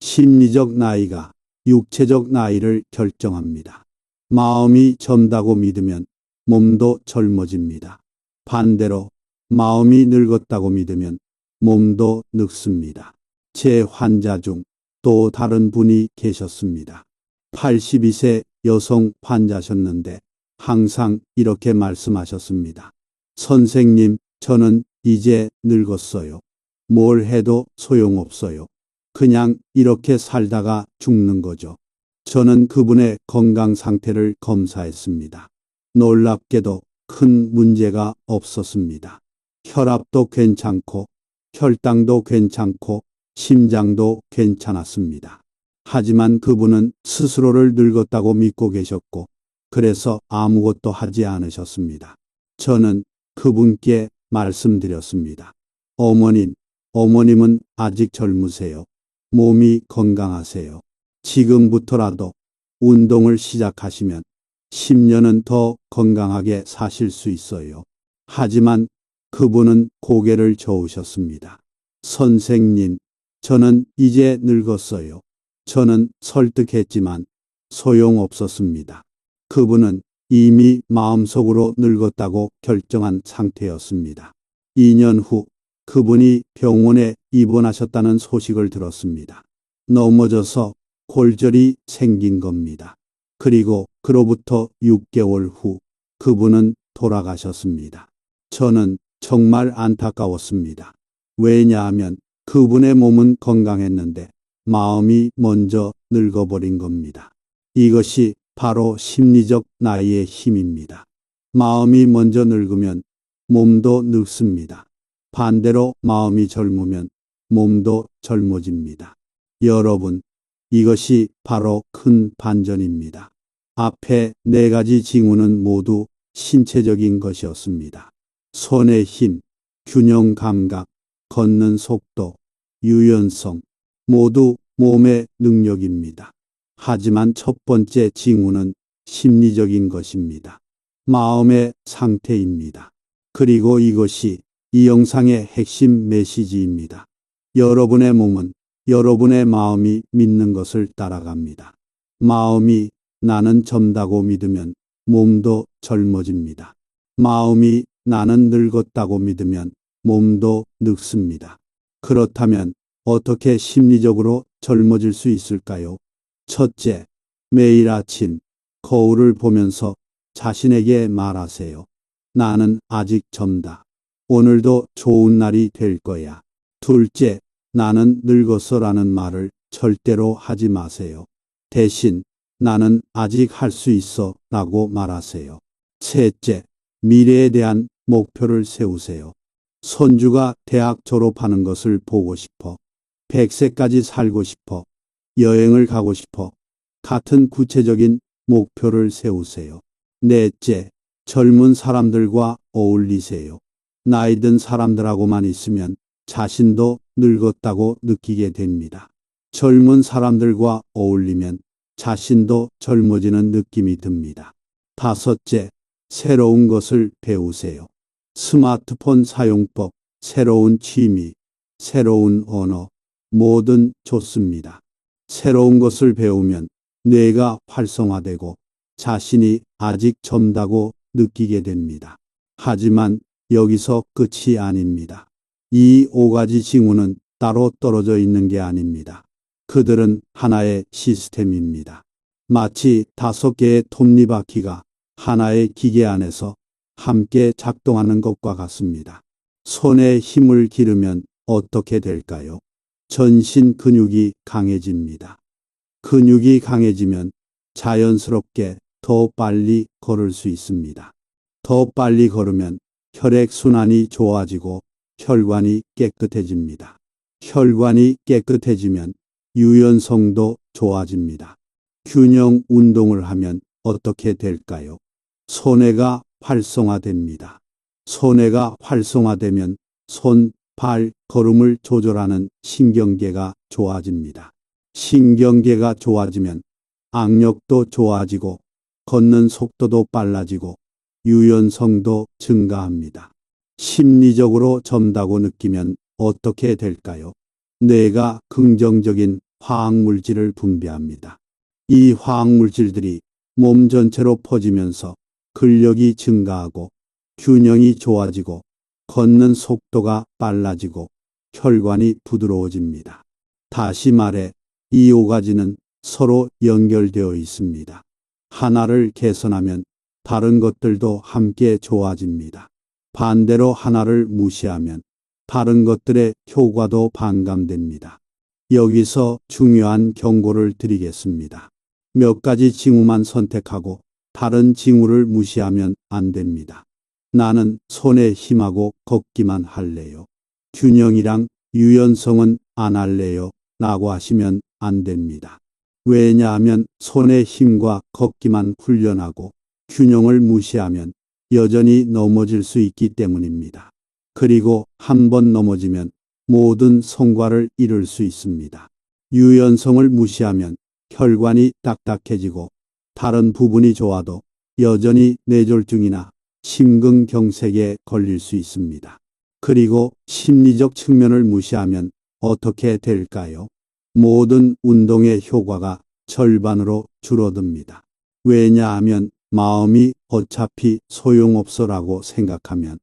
심리적 나이가 육체적 나이를 결정합니다. 마음이 젊다고 믿으면 몸도 젊어집니다. 반대로 마음이 늙었다고 믿으면 몸도 늙습니다. 제 환자 중 또 다른 분이 계셨습니다. 82세 여성 환자셨는데 항상 이렇게 말씀하셨습니다. 선생님, 저는 이제 늙었어요. 뭘 해도 소용없어요. 그냥 이렇게 살다가 죽는 거죠. 저는 그분의 건강 상태를 검사했습니다. 놀랍게도 큰 문제가 없었습니다. 혈압도 괜찮고 혈당도 괜찮고 심장도 괜찮았습니다. 하지만 그분은 스스로를 늙었다고 믿고 계셨고 그래서 아무것도 하지 않으셨습니다. 저는 그분께 말씀드렸습니다. 어머님은 아직 젊으세요. 몸이 건강하세요. 지금부터라도 운동을 시작하시면 10년은 더 건강하게 사실 수 있어요. 하지만 그분은 고개를 저으셨습니다. 선생님, 저는 이제 늙었어요. 저는 설득했지만 소용없었습니다. 그분은 이미 마음속으로 늙었다고 결정한 상태였습니다. 2년 후 그분이 병원에 입원하셨다는 소식을 들었습니다. 넘어져서 골절이 생긴 겁니다. 그리고 그로부터 6개월 후 그분은 돌아가셨습니다. 저는 정말 안타까웠습니다. 왜냐하면 그분의 몸은 건강했는데 마음이 먼저 늙어버린 겁니다. 이것이 바로 심리적 나이의 힘입니다. 마음이 먼저 늙으면 몸도 늙습니다. 반대로 마음이 젊으면 몸도 젊어집니다. 여러분, 이것이 바로 큰 반전입니다. 앞에 4가지 징후는 모두 신체적인 것이었습니다. 손의 힘, 균형 감각, 걷는 속도, 유연성, 모두 몸의 능력입니다. 하지만 첫 번째 징후는 심리적인 것입니다. 마음의 상태입니다. 그리고 이것이 이 영상의 핵심 메시지입니다. 여러분의 몸은 여러분의 마음이 믿는 것을 따라갑니다. 마음이 나는 젊다고 믿으면 몸도 젊어집니다. 마음이 나는 늙었다고 믿으면 몸도 늙습니다. 그렇다면 어떻게 심리적으로 젊어질 수 있을까요? 첫째, 매일 아침 거울을 보면서 자신에게 말하세요. 나는 아직 젊다. 오늘도 좋은 날이 될 거야. 둘째, 나는 늙었어라는 말을 절대로 하지 마세요. 대신 나는 아직 할 수 있어 라고 말하세요. 셋째, 미래에 대한 목표를 세우세요. 손주가 대학 졸업하는 것을 보고 싶어. 100세까지 살고 싶어. 여행을 가고 싶어. 같은 구체적인 목표를 세우세요. 넷째, 젊은 사람들과 어울리세요. 나이 든 사람들하고만 있으면 자신도 늙었다고 느끼게 됩니다. 젊은 사람들과 어울리면 자신도 젊어지는 느낌이 듭니다. 다섯째, 새로운 것을 배우세요. 스마트폰 사용법, 새로운 취미, 새로운 언어, 뭐든 좋습니다. 새로운 것을 배우면 뇌가 활성화되고 자신이 아직 젊다고 느끼게 됩니다. 하지만 여기서 끝이 아닙니다. 이 5가지 징후는 따로 떨어져 있는 게 아닙니다. 그들은 하나의 시스템입니다. 마치 5개의 톱니바퀴가 하나의 기계 안에서 함께 작동하는 것과 같습니다. 손에 힘을 기르면 어떻게 될까요? 전신 근육이 강해집니다. 근육이 강해지면 자연스럽게 더 빨리 걸을 수 있습니다. 더 빨리 걸으면 혈액순환이 좋아지고 혈관이 깨끗해집니다. 혈관이 깨끗해지면 유연성도 좋아집니다. 균형 운동을 하면 어떻게 될까요? 손해가 활성화됩니다. 손해가 활성화되면 손, 발, 걸음을 조절하는 신경계가 좋아집니다. 신경계가 좋아지면 악력도 좋아지고 걷는 속도도 빨라지고 유연성도 증가합니다. 심리적으로 젊다고 느끼면 어떻게 될까요? 뇌가 긍정적인 화학물질을 분비합니다. 이 화학물질들이 몸 전체로 퍼지면서 근력이 증가하고 균형이 좋아지고 걷는 속도가 빨라지고 혈관이 부드러워집니다. 다시 말해 이 5가지는 서로 연결되어 있습니다. 하나를 개선하면 다른 것들도 함께 좋아집니다. 반대로 하나를 무시하면 다른 것들의 효과도 반감됩니다. 여기서 중요한 경고를 드리겠습니다. 몇 가지 징후만 선택하고 다른 징후를 무시하면 안 됩니다. 나는 손에 힘하고 걷기만 할래요. 균형이랑 유연성은 안 할래요. 라고 하시면 안 됩니다. 왜냐하면 손의 힘과 걷기만 훈련하고 균형을 무시하면 여전히 넘어질 수 있기 때문입니다. 그리고 한 번 넘어지면 모든 성과를 이룰 수 있습니다. 유연성을 무시하면 혈관이 딱딱해지고 다른 부분이 좋아도 여전히 뇌졸중이나 심근경색에 걸릴 수 있습니다. 그리고 심리적 측면을 무시하면 어떻게 될까요? 모든 운동의 효과가 절반으로 줄어듭니다. 왜냐하면 마음이 어차피 소용없어라고 생각하면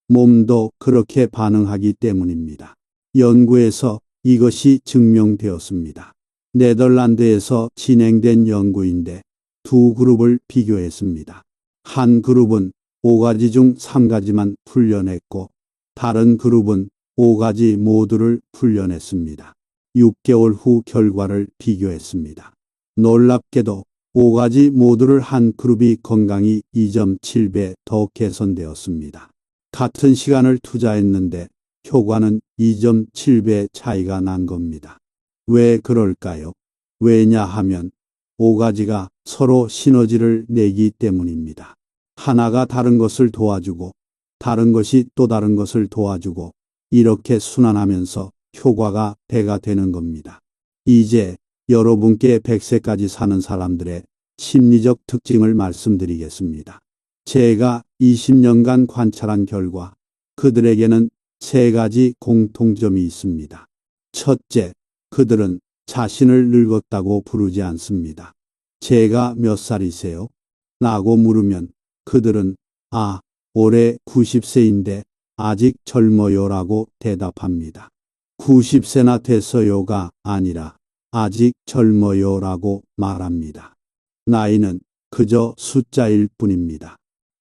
몸도 그렇게 반응하기 때문입니다. 연구에서 이것이 증명되었습니다. 네덜란드에서 진행된 연구인데 두 그룹을 비교했습니다. 한 그룹은 5가지 중 3가지만 훈련했고 다른 그룹은 5가지 모두를 훈련했습니다. 6개월 후 결과를 비교했습니다. 놀랍게도 5가지 모두를 한 그룹이 건강이 2.7배 더 개선되었습니다. 같은 시간을 투자했는데 효과는 2.7배 차이가 난 겁니다. 왜 그럴까요? 왜냐하면 5가지가 서로 시너지를 내기 때문입니다. 하나가 다른 것을 도와주고 다른 것이 또 다른 것을 도와주고 이렇게 순환하면서 효과가 배가 되는 겁니다. 이제 여러분께 100세까지 사는 사람들의 심리적 특징을 말씀드리겠습니다. 제가 20년간 관찰한 결과 그들에게는 3가지 공통점이 있습니다. 첫째, 그들은 자신을 늙었다고 부르지 않습니다. 제가 몇 살이세요? 라고 물으면 그들은 올해 90세인데 아직 젊어요 라고 대답합니다. 90세나 됐어요가 아니라 아직 젊어요 라고 말합니다. 나이는 그저 숫자일 뿐입니다.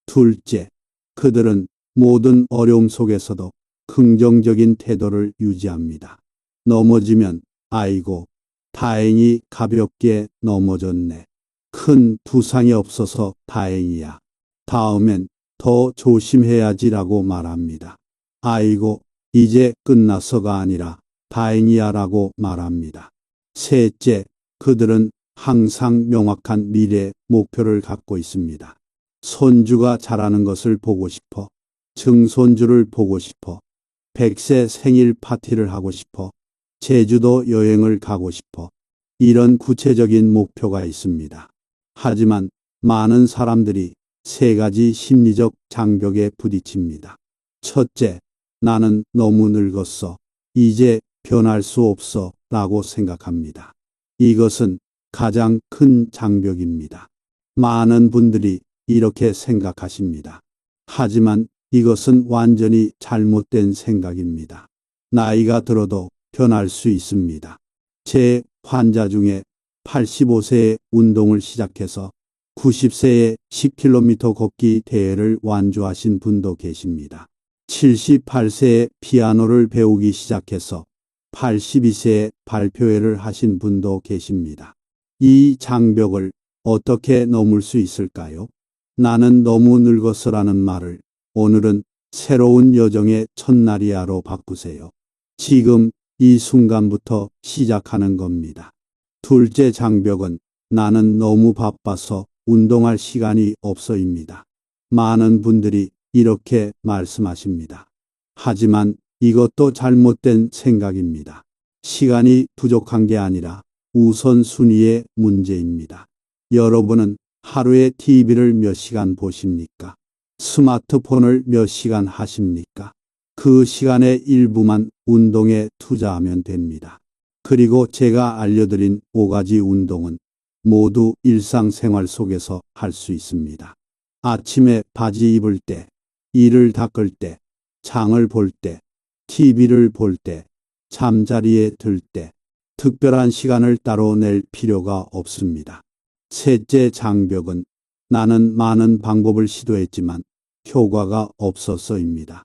둘째, 그들은 모든 어려움 속에서도 긍정적인 태도를 유지합니다. 넘어지면 아이고, 다행히 가볍게 넘어졌네. 큰 부상이 없어서 다행이야. 다음엔 더 조심해야지라고 말합니다. 아이고, 이제 끝났어가 아니라 다행이야라고 말합니다. 셋째, 그들은 항상 명확한 미래 목표를 갖고 있습니다. 손주가 자라는 것을 보고 싶어, 증손주를 보고 싶어, 100세 생일 파티를 하고 싶어, 제주도 여행을 가고 싶어, 이런 구체적인 목표가 있습니다. 하지만 많은 사람들이 3가지 심리적 장벽에 부딪힙니다. 첫째, 나는 너무 늙었어. 이제 변할 수 없어. 라고 생각합니다. 이것은 가장 큰 장벽입니다. 많은 분들이 이렇게 생각하십니다. 하지만 이것은 완전히 잘못된 생각입니다. 나이가 들어도 변할 수 있습니다. 제 환자 중에 85세에 운동을 시작해서 90세에 10km 걷기 대회를 완주하신 분도 계십니다. 78세에 피아노를 배우기 시작해서 82세에 발표회를 하신 분도 계십니다. 이 장벽을 어떻게 넘을 수 있을까요? 나는 너무 늙었어라는 말을 오늘은 새로운 여정의 첫날이야로 바꾸세요. 지금 이 순간부터 시작하는 겁니다. 둘째 장벽은 나는 너무 바빠서 운동할 시간이 없어입니다. 많은 분들이 이렇게 말씀하십니다. 하지만 이것도 잘못된 생각입니다. 시간이 부족한 게 아니라 우선순위의 문제입니다. 여러분은 하루에 TV를 몇 시간 보십니까? 스마트폰을 몇 시간 하십니까? 그 시간의 일부만 운동에 투자하면 됩니다. 그리고 제가 알려드린 5가지 운동은 모두 일상생활 속에서 할 수 있습니다. 아침에 바지 입을 때, 이를 닦을 때, 장을 볼 때, TV를 볼 때, 잠자리에 들 때, 특별한 시간을 따로 낼 필요가 없습니다. 셋째 장벽은 나는 많은 방법을 시도했지만 효과가 없었어입니다.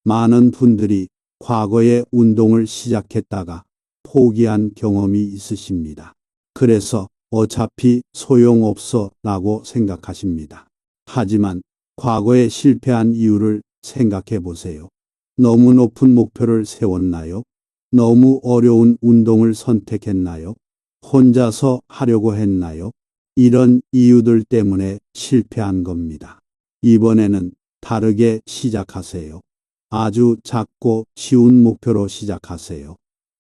많은 분들이 과거에 운동을 시작했다가 포기한 경험이 있으십니다. 그래서 어차피 소용없어 라고 생각하십니다. 하지만 과거에 실패한 이유를 생각해 보세요. 너무 높은 목표를 세웠나요? 너무 어려운 운동을 선택했나요? 혼자서 하려고 했나요? 이런 이유들 때문에 실패한 겁니다. 이번에는 다르게 시작하세요. 아주 작고 쉬운 목표로 시작하세요.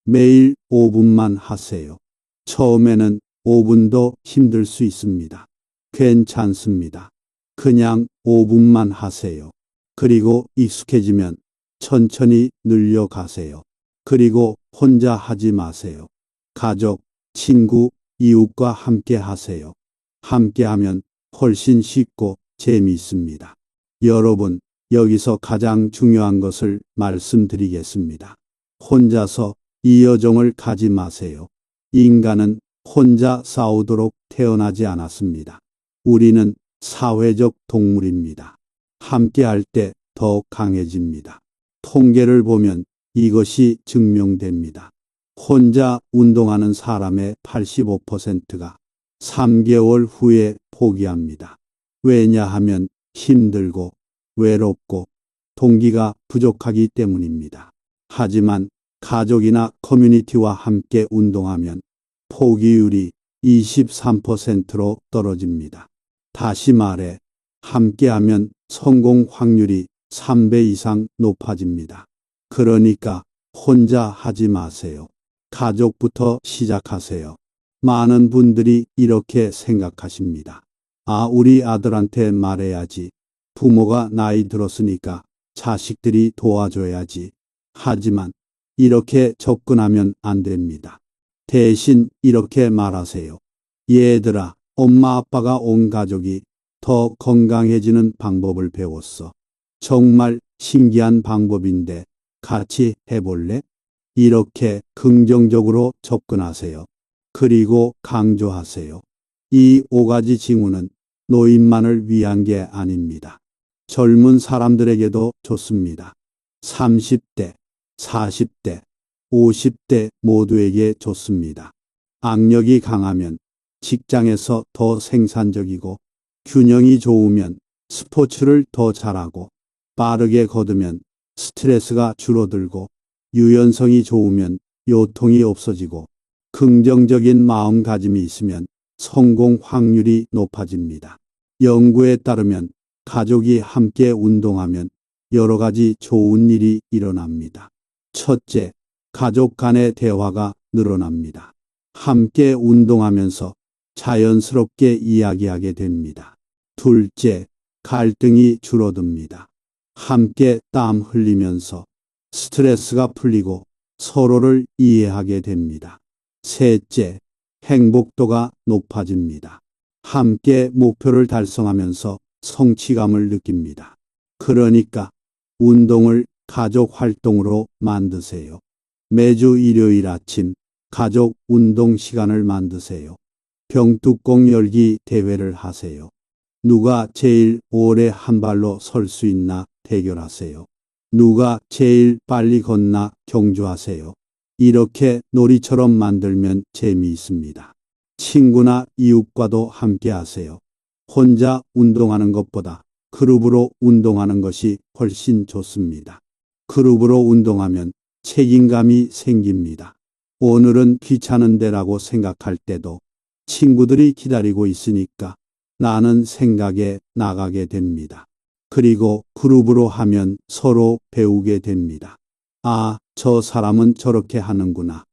매일 5분만 하세요. 처음에는 5분도 힘들 수 있습니다. 괜찮습니다. 그냥 5분만 하세요. 그리고 익숙해지면 천천히 늘려가세요. 그리고 혼자 하지 마세요. 가족, 친구, 이웃과 함께 하세요. 함께 하면 훨씬 쉽고 재미있습니다. 여러분, 여기서 가장 중요한 것을 말씀드리겠습니다. 혼자서 이 여정을 가지 마세요. 인간은 혼자 싸우도록 태어나지 않았습니다. 우리는 사회적 동물입니다. 함께 할 때 더 강해집니다. 통계를 보면 이것이 증명됩니다. 혼자 운동하는 사람의 85%가 3개월 후에 포기합니다. 왜냐하면 힘들고 외롭고 동기가 부족하기 때문입니다. 하지만 가족이나 커뮤니티와 함께 운동하면 포기율이 23%로 떨어집니다. 다시 말해, 함께하면 성공 확률이 3배 이상 높아집니다. 그러니까 혼자 하지 마세요. 가족부터 시작하세요. 많은 분들이 이렇게 생각하십니다. 아, 우리 아들한테 말해야지. 부모가 나이 들었으니까 자식들이 도와줘야지. 하지만 이렇게 접근하면 안 됩니다. 대신 이렇게 말하세요. 얘들아, 엄마 아빠가 온 가족이 더 건강해지는 방법을 배웠어. 정말 신기한 방법인데 같이 해볼래? 이렇게 긍정적으로 접근하세요. 그리고 강조하세요. 이 5가지 징후는 노인만을 위한 게 아닙니다. 젊은 사람들에게도 좋습니다. 30대, 40대, 50대 모두에게 좋습니다. 악력이 강하면 직장에서 더 생산적이고, 균형이 좋으면 스포츠를 더 잘하고, 빠르게 걷으면 스트레스가 줄어들고, 유연성이 좋으면 요통이 없어지고, 긍정적인 마음가짐이 있으면 성공 확률이 높아집니다. 연구에 따르면 가족이 함께 운동하면 여러 가지 좋은 일이 일어납니다. 첫째, 가족 간의 대화가 늘어납니다. 함께 운동하면서 자연스럽게 이야기하게 됩니다. 둘째, 갈등이 줄어듭니다. 함께 땀 흘리면서 스트레스가 풀리고 서로를 이해하게 됩니다. 셋째, 행복도가 높아집니다. 함께 목표를 달성하면서 성취감을 느낍니다. 그러니까 운동을 가족 활동으로 만드세요. 매주 일요일 아침 가족 운동 시간을 만드세요. 병뚜껑 열기 대회를 하세요. 누가 제일 오래 한 발로 설 수 있나 대결하세요. 누가 제일 빨리 걷나 경주하세요. 이렇게 놀이처럼 만들면 재미있습니다. 친구나 이웃과도 함께 하세요. 혼자 운동하는 것보다 그룹으로 운동하는 것이 훨씬 좋습니다. 그룹으로 운동하면 책임감이 생깁니다. 오늘은 귀찮은데라고 생각할 때도 친구들이 기다리고 있으니까 나는 생각에 나가게 됩니다. 그리고 그룹으로 하면 서로 배우게 됩니다. 아, 저 사람은 저렇게 하는구나.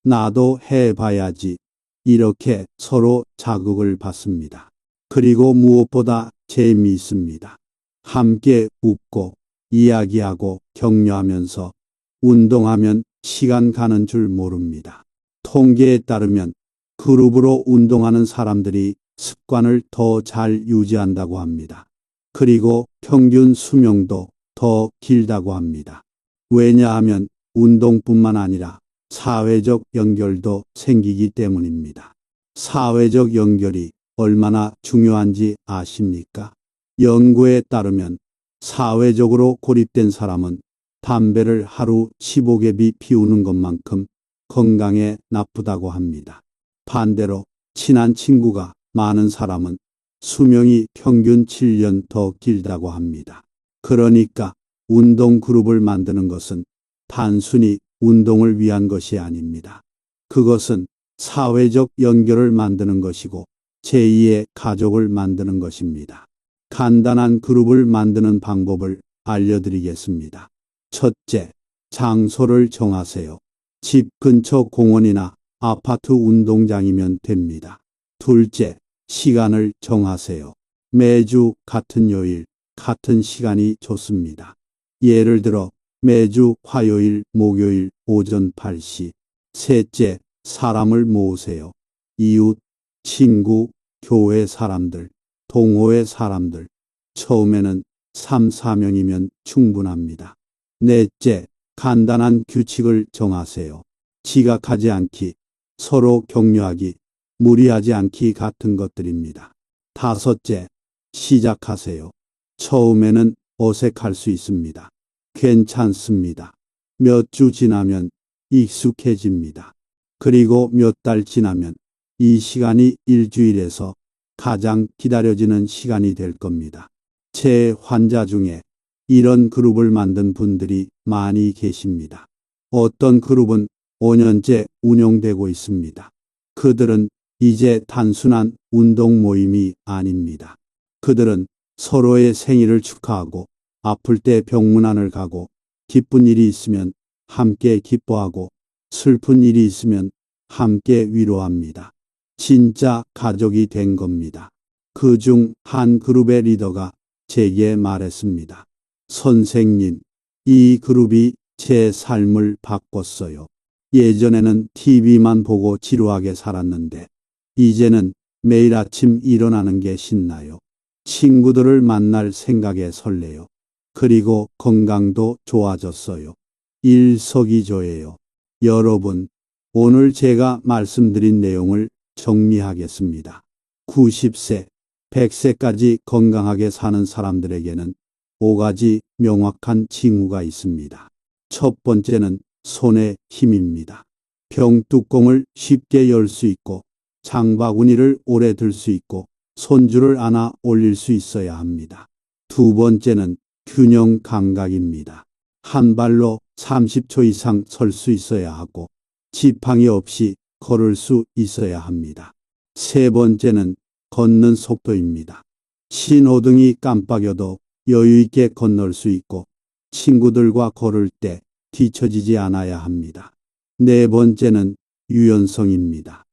나도 해봐야지. 이렇게 서로 자극을 받습니다. 그리고 무엇보다 재미있습니다. 함께 웃고 이야기하고 격려하면서 운동하면 시간 가는 줄 모릅니다. 통계에 따르면 그룹으로 운동하는 사람들이 습관을 더 잘 유지한다고 합니다. 그리고 평균 수명도 더 길다고 합니다. 왜냐하면 운동뿐만 아니라 사회적 연결도 생기기 때문입니다. 사회적 연결이 얼마나 중요한지 아십니까? 연구에 따르면 사회적으로 고립된 사람은 담배를 하루 15개비 피우는 것만큼 건강에 나쁘다고 합니다. 반대로 친한 친구가 많은 사람은 수명이 평균 7년 더 길다고 합니다. 그러니까 운동 그룹을 만드는 것은 단순히 운동을 위한 것이 아닙니다. 그것은 사회적 연결을 만드는 것이고 제2의 가족을 만드는 것입니다. 간단한 그룹을 만드는 방법을 알려드리겠습니다. 첫째, 장소를 정하세요. 집 근처 공원이나 아파트 운동장이면 됩니다. 둘째, 시간을 정하세요. 매주 같은 요일, 같은 시간이 좋습니다. 예를 들어 매주 화요일, 목요일 오전 8시. 셋째, 사람을 모으세요. 이웃, 친구, 교회 사람들, 동호회 사람들. 처음에는 3, 4명이면 충분합니다. 넷째, 간단한 규칙을 정하세요. 지각하지 않기, 서로 격려하기, 무리하지 않기 같은 것들입니다. 다섯째, 시작하세요. 처음에는 어색할 수 있습니다. 괜찮습니다. 몇 주 지나면 익숙해집니다. 그리고 몇 달 지나면 이 시간이 일주일에서 가장 기다려지는 시간이 될 겁니다. 제 환자 중에 이런 그룹을 만든 분들이 많이 계십니다. 어떤 그룹은 5년째 운영되고 있습니다. 그들은 이제 단순한 운동 모임이 아닙니다. 그들은 서로의 생일을 축하하고 아플 때 병문안을 가고 기쁜 일이 있으면 함께 기뻐하고 슬픈 일이 있으면 함께 위로합니다. 진짜 가족이 된 겁니다. 그중 한 그룹의 리더가 제게 말했습니다. 선생님, 이 그룹이 제 삶을 바꿨어요. 예전에는 TV만 보고 지루하게 살았는데 이제는 매일 아침 일어나는 게 신나요. 친구들을 만날 생각에 설레요. 그리고 건강도 좋아졌어요. 일석이조예요. 여러분, 오늘 제가 말씀드린 내용을 정리하겠습니다. 90세, 100세까지 건강하게 사는 사람들에게는 5가지 명확한 징후가 있습니다. 첫 번째는 손의 힘입니다. 병뚜껑을 쉽게 열 수 있고 장바구니를 오래 들 수 있고 손줄을 안아 올릴 수 있어야 합니다. 두 번째는 균형 감각입니다. 한 발로 30초 이상 설 수 있어야 하고 지팡이 없이 걸을 수 있어야 합니다. 세 번째는 걷는 속도입니다. 신호등이 깜빡여도 여유 있게 건널 수 있고 친구들과 걸을 때 뒤처지지 않아야 합니다. 네 번째는 유연성입니다.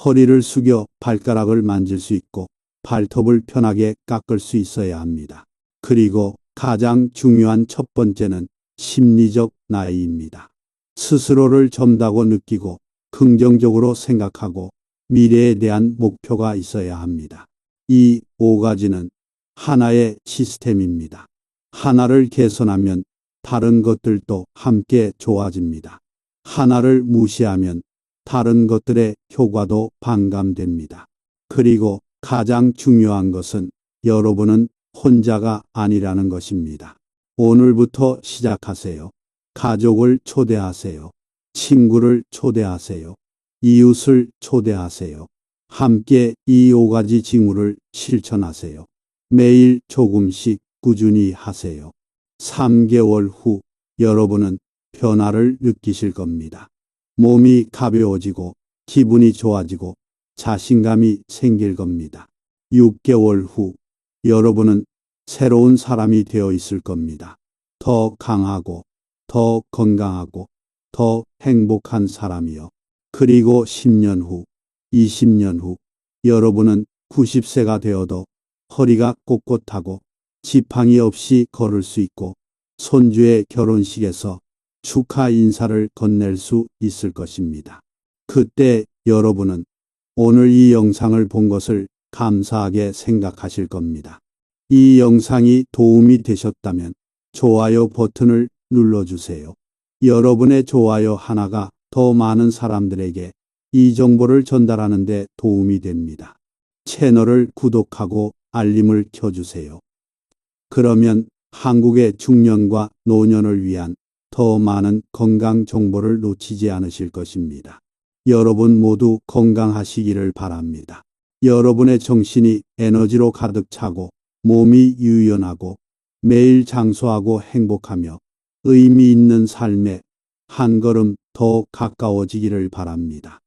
허리를 숙여 발가락을 만질 수 있고 발톱을 편하게 깎을 수 있어야 합니다. 그리고 가장 중요한 첫 번째는 심리적 나이입니다. 스스로를 젊다고 느끼고 긍정적으로 생각하고 미래에 대한 목표가 있어야 합니다. 이 5가지는 하나의 시스템입니다. 하나를 개선하면 다른 것들도 함께 좋아집니다. 하나를 무시하면 다른 것들의 효과도 반감됩니다. 그리고 가장 중요한 것은 여러분은 혼자가 아니라는 것입니다. 오늘부터 시작하세요. 가족을 초대하세요. 친구를 초대하세요. 이웃을 초대하세요. 함께 이 5가지 징후를 실천하세요. 매일 조금씩 꾸준히 하세요. 3개월 후 여러분은 변화를 느끼실 겁니다. 몸이 가벼워지고 기분이 좋아지고 자신감이 생길 겁니다. 6개월 후 여러분은 새로운 사람이 되어 있을 겁니다. 더 강하고 더 건강하고 더 행복한 사람이요. 그리고 10년 후, 20년 후 여러분은 90세가 되어도 허리가 꼿꼿하고 지팡이 없이 걸을 수 있고 손주의 결혼식에서 축하 인사를 건넬 수 있을 것입니다. 그때 여러분은 오늘 이 영상을 본 것을 감사하게 생각하실 겁니다. 이 영상이 도움이 되셨다면 좋아요 버튼을 눌러주세요. 여러분의 좋아요 하나가 더 많은 사람들에게 이 정보를 전달하는 데 도움이 됩니다. 채널을 구독하고 알림을 켜주세요. 그러면 한국의 중년과 노년을 위한 더 많은 건강 정보를 놓치지 않으실 것입니다. 여러분 모두 건강하시기를 바랍니다. 여러분의 정신이 에너지로 가득 차고 몸이 유연하고 매일 장수하고 행복하며 의미 있는 삶에 한 걸음 더 가까워지기를 바랍니다.